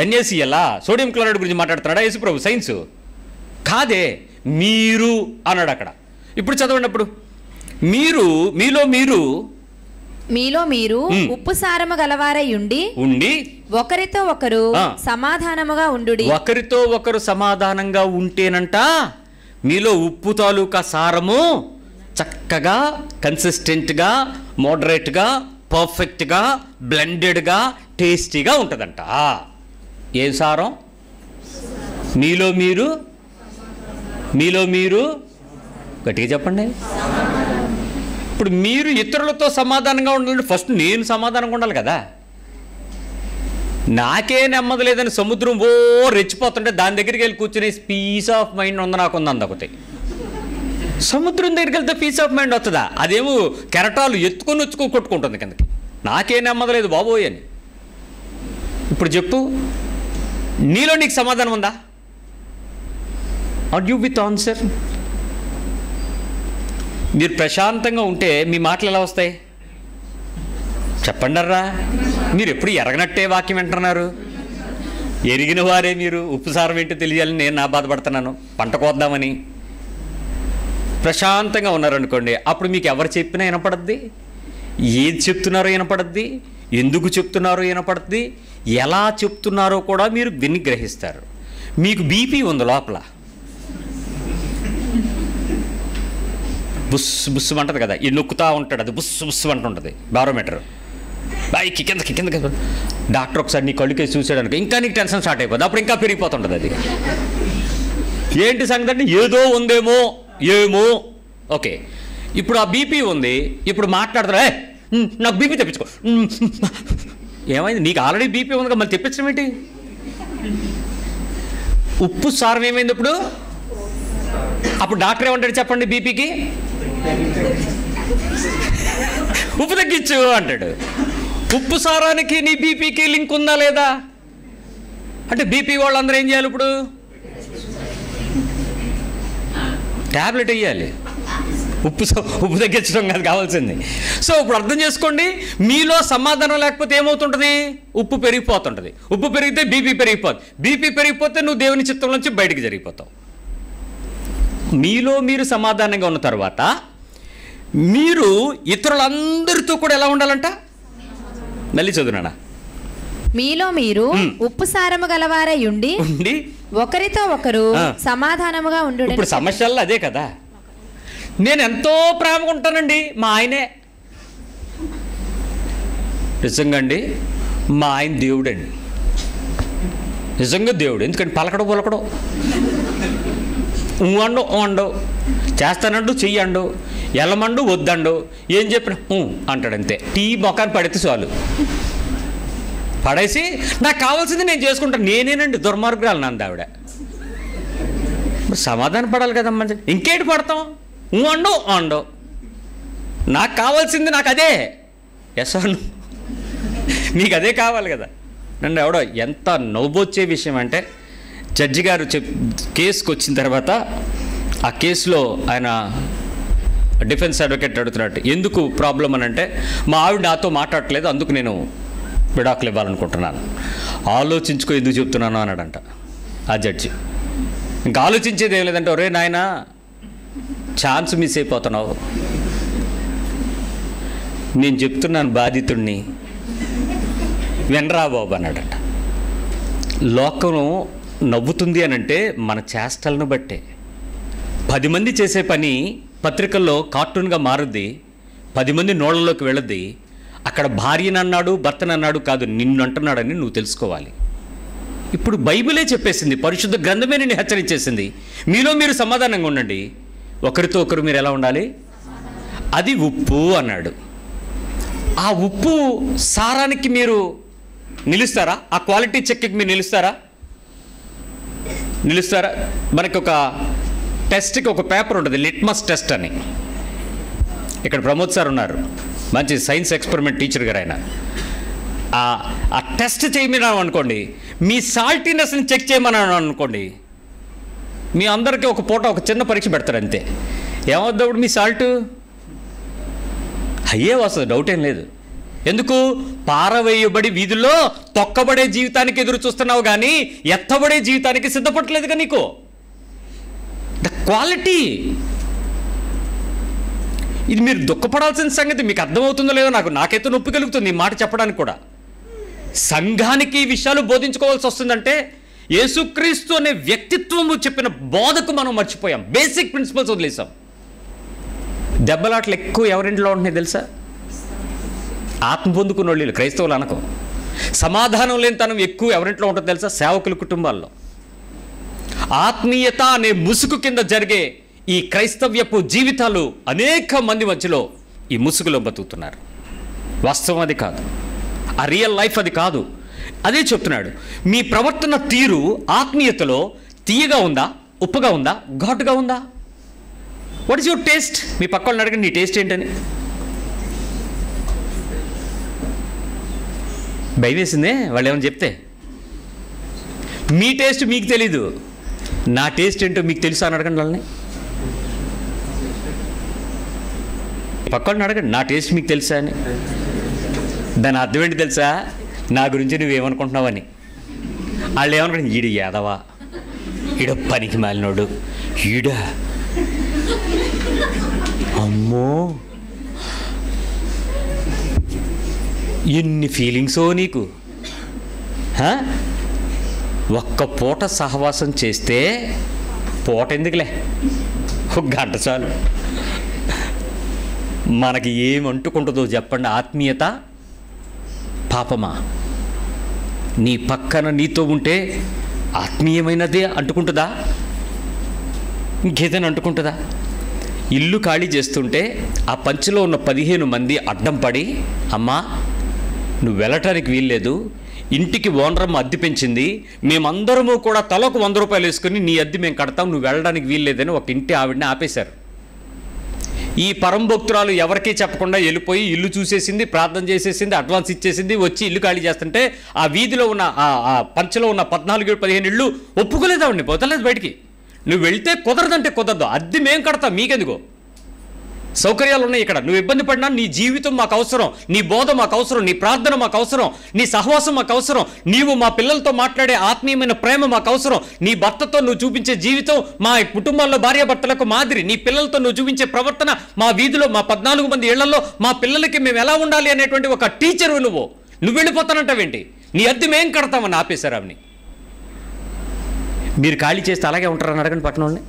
S1: NaCl సోడియం క్లోరైడ్ గురించి మాట్లాడుతున్నాడా యేసు ప్రభు? సైన్స్ కాదే, మీరు అన్నాడు అక్కడ. ఇప్పుడు చదవండి. అప్పుడు మీరు, మీలో మీరు
S2: ఉప్పు సారము గలవారై ఉండి ఒకరితో ఒకరు సమాధానముగా ఉండుడి.
S1: ఒకరితో ఒకరు సమాధానంగా ఉంటేనంట మీలో ఉప్పు తాలూకా సారము చక్కగా, కన్సిస్టెంట్గా, మోడరేట్గా, పర్ఫెక్ట్గా, బ్లెండెడ్గా, టేస్టీగా ఉంటుందంట. ఏ సారం? మీలో మీరు గట్టిగా చెప్పండి. ఇప్పుడు మీరు ఇతరులతో సమాధానంగా ఉండాలంటే ఫస్ట్ నేను సమాధానంగా ఉండాలి కదా. నాకే నెమ్మది లేదని సముద్రం రెచ్చిపోతుంటే దాని దగ్గరికి వెళ్ళి కూర్చుని పీస్ ఆఫ్ మైండ్ నాకు ఉంది అందకపోతే, సముద్రం దగ్గరికి వెళ్తే పీస్ ఆఫ్ మైండ్ వస్తుందా? అదేమో కెరటాలు ఎత్తుకొని కొట్టుకుంటుంది కిందకి. నాకే నెమ్మది లేదు బాబోయ్ అని. ఇప్పుడు చెప్పు, నీలో నీకు సమాధానం ఉందా? Are you with answer? మీరు ప్రశాంతంగా ఉంటే మీ మాటలు ఎలా వస్తాయి చెప్పండర్రా. మీరు ఎప్పుడు ఎరగనట్టే వాక్యం వింటున్నారు. ఎరిగిన వారే మీరు. ఉప్పు సారం ఏంటో తెలియాలని నేను నా బాధపడుతున్నాను, పంట కోద్దామని. ప్రశాంతంగా ఉన్నారనుకోండి, అప్పుడు మీకు ఎవరు చెప్పినా వినపడద్ది, ఏది చెప్తున్నారో వినపడద్ది, ఎందుకు చెప్తున్నారో వినపడద్ది, ఎలా చెప్తున్నారో కూడా మీరు విని గ్రహిస్తారు. మీకు బీపీ ఉంది లోపల, బుస్ బుస్ అంటది కదా, ఈ నొక్కుతా ఉంటాడు, అది బుస్ బుస్ అంటుంటుంది బారోమీటర్. బైకి కిందకి డాక్టర్ ఒకసారి నీ కళ్ళుకేసి చూసాడనుకో, ఇంకా నీకు టెన్షన్ స్టార్ట్ అయిపోతుంది. అప్పుడు ఇంకా పెరిగిపోతుంటుంది అది. ఏంటి సంగతి అంటే ఏదో ఉందేమో ఏమో. ఓకే, ఇప్పుడు ఆ బీపీ ఉంది, ఇప్పుడు మాట్లాడతారా, నాకు బీపీ తెప్పించుకో. ఏమైంది? నీకు ఆల్రెడీ బీపీ ఉంది, మళ్ళీ తెప్పించడం ఏంటి? ఉప్పు సారం ఏమైంది ఇప్పుడు? అప్పుడు డాక్టర్ ఏమంటాడు చెప్పండి? బీపీకి ఉప్పు తగ్గించు అంటాడు. ఉప్పు సారానికి నీ బీపీకి లింక్ ఉందా లేదా? అంటే బీపీ వాళ్ళందరూ ఏం చేయాలి ఇప్పుడు? ట్యాబ్లెట్ వేయాలి. ఉప్పు తగ్గించడం కాదు కావాల్సింది. సో ఇప్పుడు అర్థం చేసుకోండి, మీలో సమాధానం లేకపోతే ఏమవుతుంటుంది? ఉప్పు పెరిగిపోతుంటుంది. ఉప్పు పెరిగితే బీపీ పెరిగిపోతుంది. బీపీ పెరిగిపోతే నువ్వు దేవుని చిత్తం నుంచి బయటికి జరిగిపోతావు. మీలో మీరు సమాధానంగా ఉన్న తర్వాత మీరు ఇతరులందరితో కూడా ఎలా ఉండాలంట? మళ్ళీ చదువునా.
S2: మీలో మీరు ఉప్పు సారము గలవారై ఉండి ఒకరితో ఒకరు సమాధానముగా ఉండు.
S1: ఇప్పుడు సమస్యల్లో అదే కదా. నేను ఎంతో ప్రేమగా ఉంటానండి, మా ఆయనే నిజంగా అండి, మా ఆయన దేవుడండి, నిజంగా దేవుడు. ఎందుకంటే పలకడం పొలకడం, అండవు చేస్తానండు, చెయ్యండు, ఎల్లమండు వద్దండు, ఏం చెప్పిన అంటాడంతే. టీ మొఖాన్ని పడితే చాలు, పడేసి నాకు కావాల్సింది నేను చేసుకుంటాను. నేనేనండి దుర్మార్గురాలు నంది ఆవిడ. సమాధానం పడాలి కదా మంచి. ఇంకేంటి పడతాం? అండవు నాకు కావాల్సింది నాకు అదే. ఎస్ అను, మీకు అదే కావాలి కదా. నన్ను ఎవడో ఎంత నవ్వొచ్చే విషయం అంటే, జడ్జి గారు కేసుకు వచ్చిన తర్వాత ఆ కేసులో ఆయన డిఫెన్స్ అడ్వకేట్ అడుగుతున్నట్టు, ఎందుకు ప్రాబ్లం అని అంటే, మా ఆవిడ నాతో మాట్లాడట్లేదు, అందుకు నేను విడాకులు ఇవ్వాలనుకుంటున్నాను. ఆలోచించుకో ఎందుకు చెప్తున్నాను అన్నాడంట ఆ జడ్జి. ఇంకా ఆలోచించేది ఏం లేదంటే, ఒరే నాయన ఛాన్స్ మిస్ అయిపోతున్నావు, నేను చెప్తున్నాను బాధితుడిని, వినరా బాబు అన్నాడట. లోకం నవ్వుతుంది అని అంటే మన చేష్టలను బట్టే. 10 మంది చేసే పని పత్రికల్లో కార్టూన్గా మారుద్ది, 10 మంది నోళ్ళలోకి వెళ్ళద్ది. అక్కడ భార్యనన్నాడు భర్తనన్నాడు కాదు, నిన్ను అంటున్నాడని నువ్వు తెలుసుకోవాలి. ఇప్పుడు బైబిలే చెప్పేసింది, పరిశుద్ధ గ్రంథమే నిన్ను హెచ్చరించేసింది. మీలో మీరు సమాధానంగా ఉండండి, ఒకరితో ఒకరు మీరు ఎలా ఉండాలి, అది ఉప్పు అన్నాడు. ఆ ఉప్పు సారానికి మీరు నిలుస్తారా? ఆ క్వాలిటీ చెక్కి మీరు నిలుస్తారా? మనకి ఒక టెస్ట్కి ఒక పేపర్ ఉంటుంది, లిట్మస్ టెస్ట్ అని. ఇక్కడ ప్రమోద్ సార్ ఉన్నారు, మంచి సైన్స్ ఎక్స్పెరిమెంట్ టీచర్ గారు. ఆయన ఆ టెస్ట్ చేయమన్నాను అనుకోండి, మీ సాల్టీనెస్ని చెక్ చేయమన్నాను అనుకోండి, మీ అందరికీ ఒక పూట ఒక చిన్న పరీక్ష పెడతారు అంతే. ఏమవుద్దప్పుడు మీ సాల్ట్ అయ్యే వస్తుంది, డౌట్ ఏం లేదు. ఎందుకు? పారవేయబడి వీధుల్లో తొక్కబడే జీవితానికి ఎదురు చూస్తున్నావు కానీ ఎత్తబడే జీవితానికి సిద్ధపడలేదుగా నీకు. ద క్వాలిటీ ఇది. మీరు దుఃఖపడాల్సిన సంగతి మీకు అర్థమవుతుందో లేదో నాకైతే నొప్పి కలుగుతుంది ఈ మాట చెప్పడానికి కూడా. సంఘానికి ఈ విషయాలు బోధించుకోవాల్సి వస్తుందంటే యేసుక్రీస్తు అనే వ్యక్తిత్వము చెప్పిన బోధకు మనం మర్చిపోయాం, బేసిక్ ప్రిన్సిపల్స్ వదిలేసాం. దెబ్బలాట్లు ఎక్కువ ఎవరింట్లో ఉంటున్నాయి తెలుసా? ఆత్మ పొందుకున్న వాళ్ళు, క్రైస్తవులు అనకం. సమాధానం లేని తనం ఎక్కువ ఎవరింట్లో ఉంటుందో తెలుసా? సేవకుల కుటుంబాల్లో. ఆత్మీయత అనే ముసుగు కింద జరిగే ఈ క్రైస్తవ్యపు జీవితాలు అనేక మంది మధ్యలో ఈ ముసుగులో బతుకుతున్నారు. వాస్తవం అది కాదు, ఆ రియల్ లైఫ్ అది కాదు. అదే చెప్తున్నాడు, మీ ప్రవర్తన తీరు ఆత్మీయతలో తీయగా ఉందా, ఉప్పుగా ఉందా, ఘాటుగా ఉందా? What is your taste? మీ పక్క వాళ్ళని అడగండి, నీ టేస్ట్ ఏంటని. భయం వేసిందే వాళ్ళు ఏమైనా చెప్తే. మీ టేస్ట్ మీకు తెలీదు, నా టేస్ట్ ఏంటో మీకు తెలుసా అని అడగండి వాళ్ళని. పక్క వాళ్ళని అడగండి, నా టేస్ట్ మీకు తెలుసా అని. దాని అర్థం ఏంటి తెలుసా? నా గురించి నువ్వేమనుకుంటున్నావని. వాళ్ళు ఏమనుకుంటు, ఈడు యాదవా, ఈడ పనికి మాలినోడు, ఈడ అమ్మో ఎన్ని ఫీలింగ్సో నీకు. ఒక్క పూట సహవాసం చేస్తే, పూట ఎందుకులే, ఒక గంట చాలు. మనకి ఏమంటుకుంటుందో చెప్పండి? ఆత్మీయత పాపమా? నీ పక్కన నీతో ఉంటే ఆత్మీయమైనదే అంటుకుంటుందా? ఇంకేదైనా అంటుకుంటుందా? ఇల్లు ఖాళీ చేస్తుంటే ఆ పంచులో ఉన్న 15 మంది అడ్డం పడి, అమ్మా నువ్వు వెళ్ళటానికి వీల్లేదు, ఇంటికి ఓనరమ్మ అద్దె పెంచింది, మేమందరము కూడా తలకు 100 రూపాయలు వేసుకుని నీ అద్దె మేము కడతాం, నువ్వు వెళ్ళడానికి వీల్లేదని ఒక ఇంటి ఆవిడని ఆపేశారు. ఈ పరంభక్తురాలు ఎవరికీ చెప్పకుండా వెళ్ళిపోయి ఇల్లు చూసేసింది, ప్రార్థన చేసేసింది, అడ్వాన్స్ ఇచ్చేసింది, వచ్చి ఇల్లు ఖాళీ చేస్తుంటే ఆ వీధిలో ఉన్న ఆ పంచలో ఉన్న 14-15 ఇళ్ళు ఒప్పుకోలేదావండి, పోతలేదు బయటికి. నువ్వు వెళ్తే కుదరదంటే కుదరదు, అద్దె మేము కడతాం, మీకెందుకో, సౌకర్యాలు ఉన్నాయి ఇక్కడ, నువ్వు ఇబ్బంది పడినా నీ జీవితం మాకు అవసరం, నీ బోధ మాకు అవసరం, నీ ప్రార్థన మాకు అవసరం, నీ సహవాసం మాకు అవసరం, నీవు మా పిల్లలతో మాట్లాడే ఆత్మీయమైన ప్రేమ మాకు అవసరం, నీ భర్తతో నువ్వు చూపించే జీవితం మా కుటుంబాల్లో భార్యాభర్తలకు మాదిరి, నీ పిల్లలతో నువ్వు చూపించే ప్రవర్తన మా వీధిలో మా 14 మంది ఇళ్లలో మా పిల్లలకి మేము ఎలా ఉండాలి అనేటువంటి ఒక టీచరు నువ్వు వెళ్ళిపోతానంటావేంటి? నీ అద్దె మేం కడతామని ఆపేశారు ఆమెని. మీరు ఖాళీ చేస్తే అలాగే ఉంటారని అడగండి పట్టణం వాళ్ళని.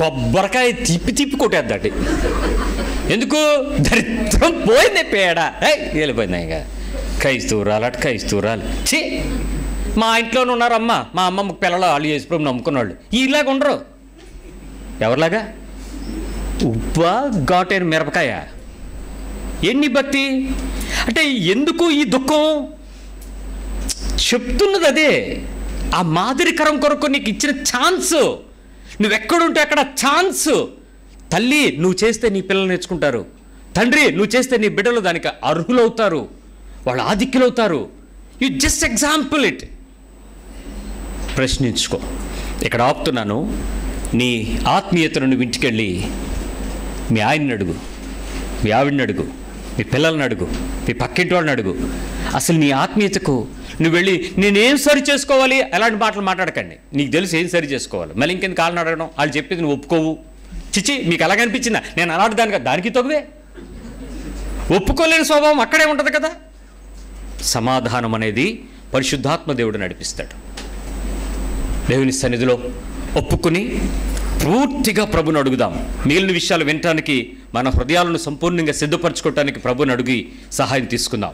S1: కొబ్బరికాయ తిప్పి కొట్టేద్దాటి. ఎందుకు? దరిద్రం పోయింది, పేడ వెళ్ళిపోయింది. ఇక క్రైస్తవురాలు ఛీ, మా ఇంట్లోనే ఉన్నారమ్మ, మా అమ్మమ్మ పిల్లలు వాళ్ళు చేసిపోయి నమ్ముకున్న వాళ్ళు ఇలాగ ఉండరు. ఎవరిలాగా? ఉప్పా ఘాటైన మిరపకాయ. ఎన్ని భక్తి అంటే ఎందుకు ఈ దుఃఖం? చెప్తున్నది అదే, ఆ మాదిరికరం కొరకు నీకు ఇచ్చిన ఛాన్స్. నువ్వెక్కడుంటే అక్కడ ఛాన్స్. తల్లి నువ్వు చేస్తే నీ పిల్లలు నేర్చుకుంటారు, తండ్రి నువ్వు చేస్తే నీ బిడ్డలు దానికి అర్హులవుతారు, వాళ్ళు ఆధిక్యులవుతారు. You just example it. ప్రశ్నించుకో. ఇక్కడ ఆపుతున్నాను. నీ ఆత్మీయతను నువ్వు ఇంటికెళ్ళి మీ ఆయన్ని అడుగు, మీ ఆవిడని అడుగు, మీ పిల్లల్ని అడుగు, మీ పక్కింటి వాళ్ళని అడుగు. అసలు నీ ఆత్మీయతకు నువ్వు వెళ్ళి నేనేం సరి చేసుకోవాలి అలాంటి మాటలు మాట్లాడకండి. నీకు తెలుసు ఏం సరి చేసుకోవాలి. మళ్ళీ ఇంకెందుకు కాళ్ళని అడగడం? వాళ్ళు చెప్పేది నువ్వు ఒప్పుకోవు. చిచి మీకు అలాగనిపించిందా? నేను అలాంటి దానికి తొగవే. ఒప్పుకోలేని స్వభావం అక్కడే ఉంటుంది కదా. సమాధానం అనేది పరిశుద్ధాత్మ దేవుడు నడిపిస్తాడు. దేవుని సన్నిధిలో ఒప్పుకుని పూర్తిగా ప్రభుని అడుగుదాం. మిగిలిన విషయాలు వినటానికి మన హృదయాలను సంపూర్ణంగా సిద్ధపరచుకోవటానికి ప్రభుని అడిగి సహాయం తీసుకుందాం.